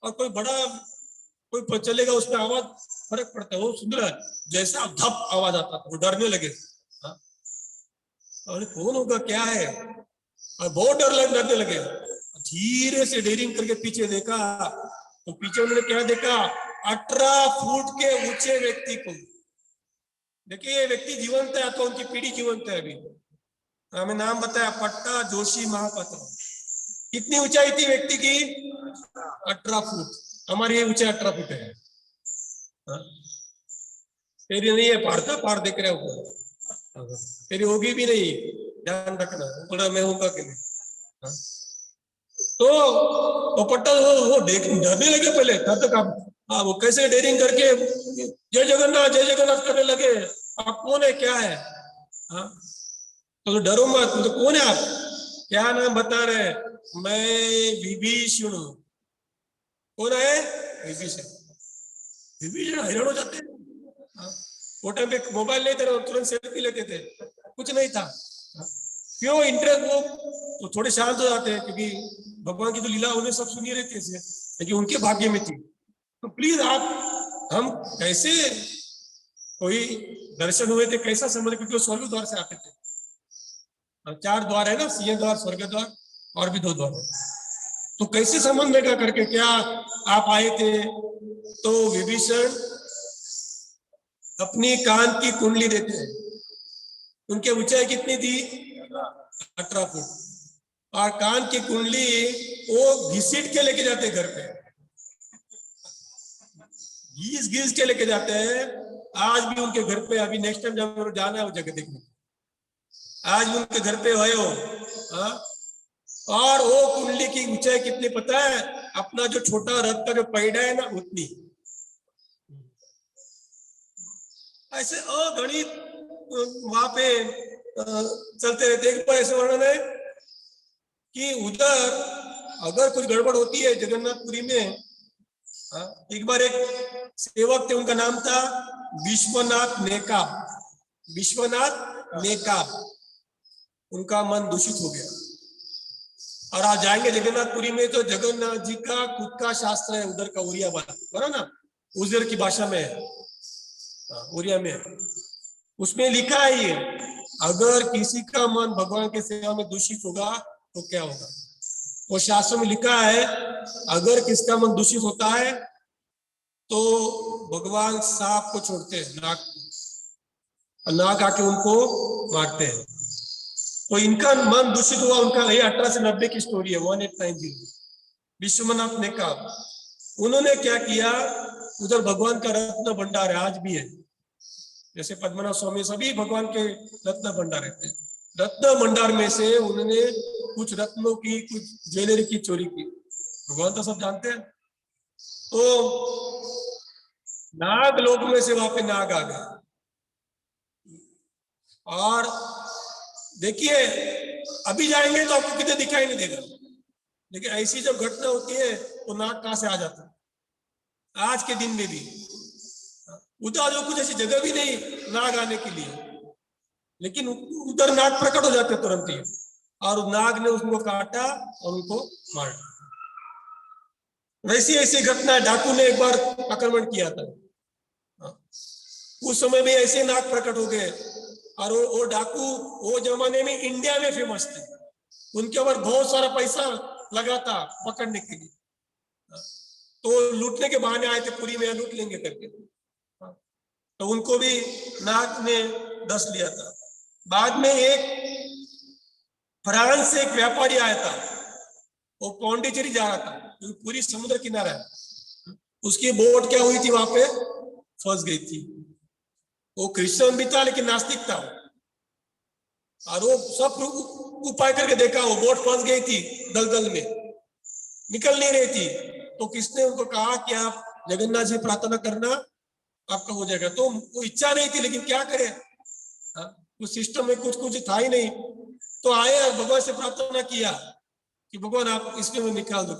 और कोई चलेगा उसमें आवाज फर्क पड़ता है। वो सुन रहा है, जैसा धप आवाज आता वो डरने लगे, अरे कौन होगा क्या है, और बहुत डरने लगे। धीरे से डेरिंग करके पीछे देखा, तो पीछे उन्होंने क्या देखा, 18 फुट के ऊंचे व्यक्ति को। देखिए ये व्यक्ति जीवंत है, तो उनकी पीढ़ी जीवंत है। अभी हमें नाम बताया पट्टा जोशी महापात्र। कितनी ऊंचाई थी व्यक्ति की, 18 फुट। हमारी ये ऊंचाई 18 फुट है, तेरी नहीं है, पार देख रहे हो, तेरी होगी भी नहीं, ध्यान रखना, थोड़ा मैं होगा कि नहीं। तो पट्टा वो डरने लगे पहले, तब तक आप वो कैसे डेरिंग करके जय जगन्नाथ करने लगे, आप कौन है क्या है, तो डरो मत, तो कौन है आप, क्या नाम बता रहे, मैं विभीषण। कौन है, विभीषण। विभीषण हैरान हो जाते हैं, वो टाइम पे मोबाइल नहीं था, तुरंत सेल्फी लेते थे, कुछ नहीं था। क्यों इंटरेस्ट, वो तो थोड़े शांत हो जाते हैं, क्योंकि भगवान की तो लीला उन्हें सब सुनी रहती है, लेकिन उनके भाग्य में थी। तो प्लीज हम कैसे कोई दर्शन हुए थे, कैसा समझ, क्योंकि वो स्वर्ग द्वार से आते थे। 4 द्वार है ना, सिंह द्वार, स्वर्ग द्वार, और भी 2 द्वार है, तो कैसे संबंध में क्या करके क्या आप आए थे। तो विभीषण अपनी कान की कुंडली देते हैं, उनकी ऊंचाई कितनी थी, 18 फुट, और कान की कुंडली वो घिसीट के लेके जाते घर पे, घीस के लेके जाते हैं। आज भी उनके घर पे, अभी नेक्स्ट टाइम जब जाना है वो जगह देखने, आज भी उनके घर पे हो, और वो कुंडली की ऊंचाई कितनी पता है, अपना जो छोटा रथ का जो पैडा है ना, उतनी। ऐसे अगणित वहां पे चलते रहते। एक बार ऐसे वर्णन है कि उधर अगर कुछ गड़बड़ होती है जगन्नाथपुरी में, एक बार एक सेवक थे, उनका नाम था विश्वनाथ नेकाब। उनका मन दूषित हो गया, और आप जाएंगे जगन्नाथपुरी में तो जगन्नाथ जी का खुद का शास्त्र है उधर का, उड़िया वाला, बराबर ना, उधर की भाषा में है, उड़िया में। उसमें लिखा है ये, अगर किसी का मन भगवान के सेवा में दूषित होगा तो क्या होगा। वो शास्त्र में लिखा है, अगर किसका मन दूषित होता है तो भगवान सांप को छोड़ते हैं, नाग आके उनको मारते हैं। तो इनका मन दूषित हुआ, उनका ये 18 से 90 की स्टोरी है, 1890। विश्वनाथ ने कहा, उन्होंने क्या किया, उधर भगवान का रत्न भंडार है, आज भी है, जैसे पद्मनाभ स्वामी सभी भगवान के रत्न भंडार रहते हैं। रत्न भंडार में से उन्होंने कुछ रत्नों की, कुछ ज्वेलरी की चोरी की, भगवान तो सब जानते हैं। तो नाग लोक में से वहां पे नाग आ गए। और देखिए अभी जाएंगे तो आपको कितने दिखाई नहीं देगा, लेकिन ऐसी जब घटना होती है तो नाग कहां से आ जाता है। आज के दिन में भी उधर जो कुछ ऐसी जगह भी नहीं नाग आने के लिए, लेकिन उधर नाग प्रकट हो जाते तुरंत ही, और नाग ने उसको काटा और उनको मार दिया। वैसी ऐसी घटना डाकू ने एक बार आक्रमण किया था, उस समय भी ऐसे नाग प्रकट हो गए, और वो डाकू वो जमाने में इंडिया में फेमस थे, उनके ऊपर बहुत सारा पैसा लगा था पकड़ने के लिए, तो लूटने के बहाने आए थे पुरी में, लूट लेंगे करके, तो उनको भी नाग ने डस लिया था। बाद में एक फ्रांस से एक व्यापारी आया था, वो पौंडीचेरी जा रहा था, पूरी समुद्र किनारा है, उसकी बोट क्या हुई थी, वहां पे फंस गई थी। वो क्रिश्चियन भी था लेकिन नास्तिक था, और वो सब उपाय करके देखा, वो बोट फंस गई थी दलदल में, निकल नहीं रही थी। तो किसने उनको कहा कि आप जगन्नाथ जी प्रार्थना करना, आपका हो जाएगा। तो वो इच्छा नहीं थी, लेकिन क्या करे, उस सिस्टम में कुछ कुछ था ही नहीं। तो आए और भगवान से प्रार्थना किया कि भगवान आप इसमें निकाल दो,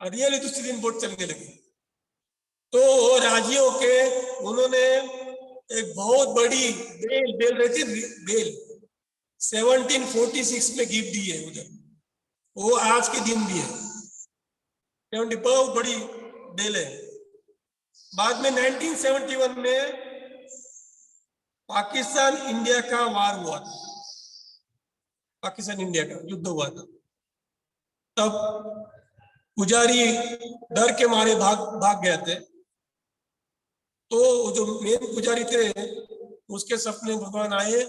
और रियली दूसरे दिन बोट चलने लगी। तो राजी होके उन्होंने एक बहुत बड़ी बेल रहती बेल 1746 में गिफ्ट दी है उधर, वो आज के दिन भी है, 70 बहुत बड़ी बेल है। बाद में 1971 में पाकिस्तान इंडिया का वार हुआ था, पाकिस्तान इंडिया का युद्ध हुआ था, तब पुजारी डर के मारे भाग गए थे। तो जो मेन पुजारी थे उसके सपने भगवान आए,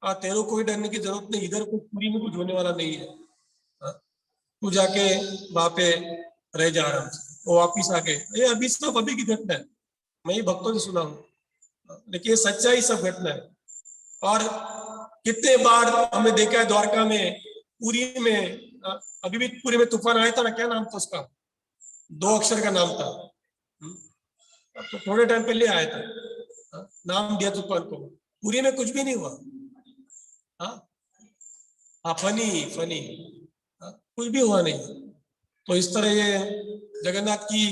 तेरे कोई डरने की जरूरत नहीं, इधर कुछ पूरी में कुछ होने वाला नहीं है, तू जाके वहां पे रह जा आराम से। वो वापिस आ गए। ये अभी सब अभी की घटना है, मैं ही भक्तों से सुना हूँ, लेकिन सच्चाई सब घटना है। और कितने बार हमने देखा है द्वारका में, पुरी में, अभी भी पुरी में तूफान आया था ना, क्या नाम था उसका, 2 अक्षर का नाम था, तो थोड़े टाइम पहले आया था, नाम दिया तूफान को, पुरी में कुछ भी नहीं हुआ। हाँ फनी कुछ भी हुआ नहीं। तो इस तरह ये जगन्नाथ की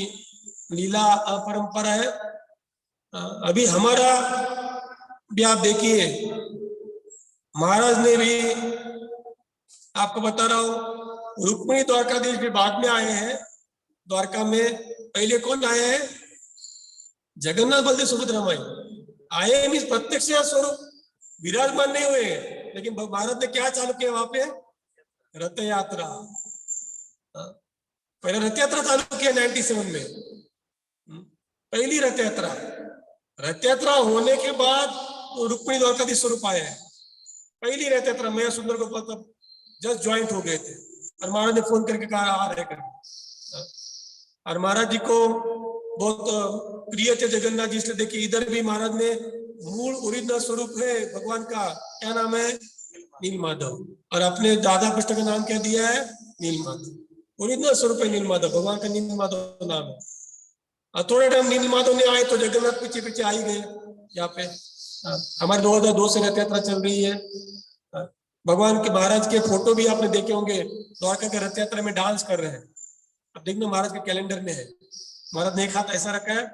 लीला परंपरा है। अभी हमारा भी आप देखिए, महाराज ने भी, आपको बता रहा हूं, रुक्मिणी द्वारकाधीश भी बाद में आए हैं द्वारका में। पहले कौन आए हैं, जगन्नाथ बलदेव सुभद्रा माई आए, मीन्स प्रत्यक्ष स्वरूप विराजमान नहीं हुए, लेकिन भारत ने क्या चालू किया वहां पे, रथ यात्रा। पहले रथ यात्रा चालू किया 97 में, पहली रथ यात्रा। रथ यात्रा होने के बाद तो रुक्मिणी द्वारकाधीश स्वरूप आए हैं। पहली रथ यात्रा मैं सुंदर गोपाल तब जस्ट ज्वाइंट हो गए थे, और महाराज ने फोन करके कहा आ रहे कर। और महाराज जी को बहुत प्रिय थे जगन्नाथ जी, इसलिए देखिए इधर भी महाराज ने मूल ओरिजिनल स्वरूप है भगवान का, क्या नाम है, नील माधव, और अपने दादा कृष्ण का नाम क्या दिया है, नील माधव। ओरिजिनल स्वरूप है नील माधव, भगवान का नील माधव नाम है। और थोड़े टाइम नील माधव ने आए तो जगन्नाथ पीछे पीछे आ ही गए यहाँ पे। हमारे 2002 से रथ यात्रा चल रही है। भगवान के महाराज के फोटो भी आपने देखे होंगे, द्वारका के रथ यात्रा में डांस कर रहे हैं। अब देखना महाराज के कैलेंडर में है, महाराज ने एक हाथ ऐसा रखा है,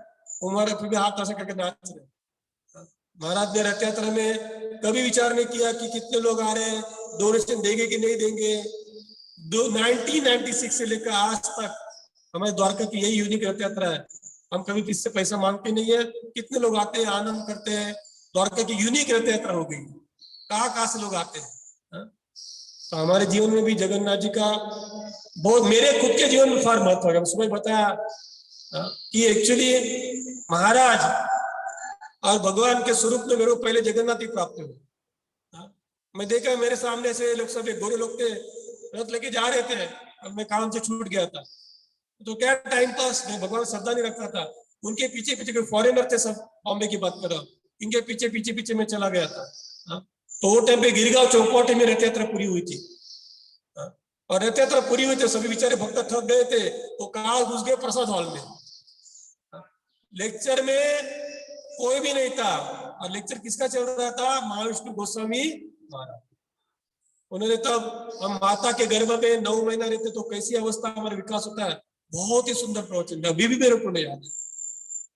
उमर फिर भी हाथ ऐसा करके नाच रहे। महाराज ने रथ यात्रा में कभी विचार नहीं किया कि कितने लोग आ रहे हैं, डोनेशन देंगे कि नहीं देंगे। 1996 से लेकर आज तक हमारे द्वारका की यही यूनिक रथ यात्रा है, हम कभी किससे पैसा मांगते नहीं है। कितने लोग आते हैं, आनंद करते हैं। द्वारका की यूनिक रथ यात्रा हो गई, कहाँ से लोग आते हैं। तो हमारे जीवन में भी जगन्नाथ जी का बहुत, मेरे खुद के जीवन में फार महत्व है। सुबह बताया कि एक्चुअली महाराज और भगवान के स्वरूप में मेरे को पहले जगन्नाथ ही प्राप्त हुए। मैं देखा मेरे सामने ऐसे लोग, सब गोरे लोग थे, रथ लेके जा रहे थे, और मैं काम से छूट गया था, तो क्या टाइम पास, मैं भगवान श्रद्धा नहीं रखता था। उनके पीछे पीछे कोई फॉरेनर थे, सब बॉम्बे की बात कर रहा हूँ, इनके पीछे पीछे पीछे मैं चला गया था। तो वो टाइम पे गिरगांव चौपाटी में रथ यात्रा पूरी हुई थी, और रथ यात्रा पूरी हुई थी, सभी बेचारे भक्त थक गए थे, तो कहा घुस गए प्रसाद हॉल में। लेक्चर में कोई भी नहीं था, और लेक्चर किसका चल रहा था? महाविष्णु गोस्वामी महाराज। उन्होंने तब हम माता के गर्भ में 9 महीना रहते तो कैसी अवस्था हमारा विकास होता है, बहुत ही सुंदर प्रवचन, अभी भी मेरे को नहीं याद है।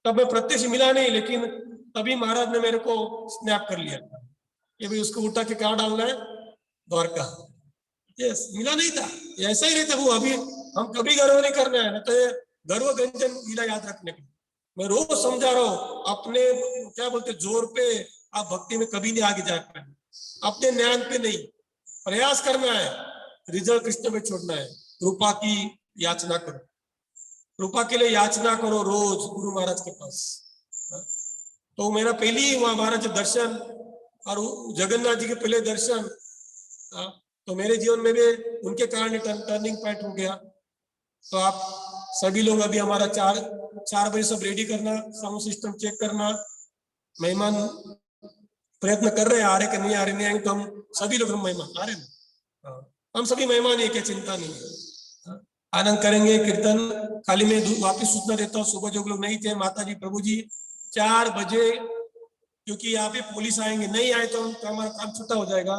तब मैं प्रत्यक्ष मिला नहीं, लेकिन तभी महाराज ने मेरे को स्नैप कर लिया था, ये भी उसको उठा के कहाँ डालना है, द्वारका। यस, मिला नहीं था, ऐसा ही रहता वो। अभी हम कभी गर्व नहीं करना है, ना तो गर्व व्यंजन लीला याद रखने का। मैं रोज समझा रहा हूँ, अपने क्या बोलते जोर पे आप भक्ति में कभी नहीं आगे जा पाए, अपने ज्ञान पे नहीं, प्रयास करना है, रिजल्ट कृष्ण में छोड़ना है। कृपा की याचना करो, कृपा के लिए याचना करो रोज गुरु महाराज के पास। तो मेरा पहली वहां महाराज दर्शन और जगन्नाथ जी के पहले दर्शन, तो मेरे जीवन में भी उनके कारण टर्निंग पॉइंट हो गया। तो आप सभी लोग अभी हमारा 4 बजे सब रेडी करना, साउंड सिस्टम चेक करना, मेहमान प्रयत्न कर रहे हैं, आ रहे कि नहीं आ रहे, नहीं आएंगे तो हम सभी लोग, हम मेहमान आ रहे ना, हम सभी मेहमान है, क्या चिंता नहीं है, आनंद करेंगे कीर्तन। खाली मैं वापिस सूचना देता हूँ, सुबह जो लोग नहीं थे, माता जी प्रभु जी 4 बजे, क्योंकि यहाँ पे पुलिस आएंगे, नहीं आए तो हमारा काम छूटा हो जाएगा।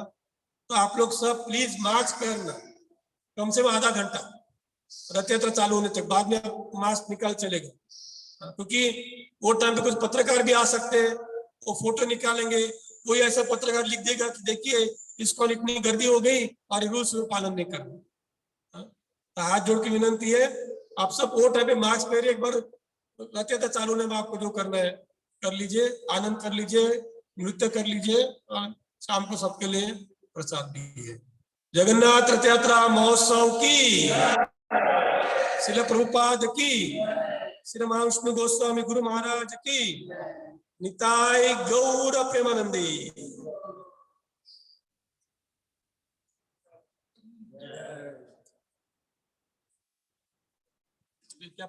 तो आप लोग सब प्लीज मास्क पहनना, कम से कम आधा घंटा रथ यात्रा चालू होने तक, बाद में आप मास्क निकाल चलेगा, क्योंकि वो टाइम पे कुछ पत्रकार भी आ सकते हैं, वो फोटो निकालेंगे, कोई ऐसा पत्रकार लिख देगा कि देखिए इसको इतनी गर्दी हो गई और रूल्स में पालन नहीं करना। तो हाथ जोड़ के विनंती है, आप सब वो टाइम पे मास्क पहने, एक बार रथ यात्रा चालू होने में आपको जो करना है कर लीजिए, आनंद कर लीजिए, नृत्य कर लीजिए, और शाम को सबके लिए प्रसाद भी है। जगन्नाथ रथ यात्रा महोत्सव की, श्रील प्रभुपाद की, श्री महाविष्णु गोस्वामी गुरु महाराज की, निताय गौर प्रेमानंदी। क्या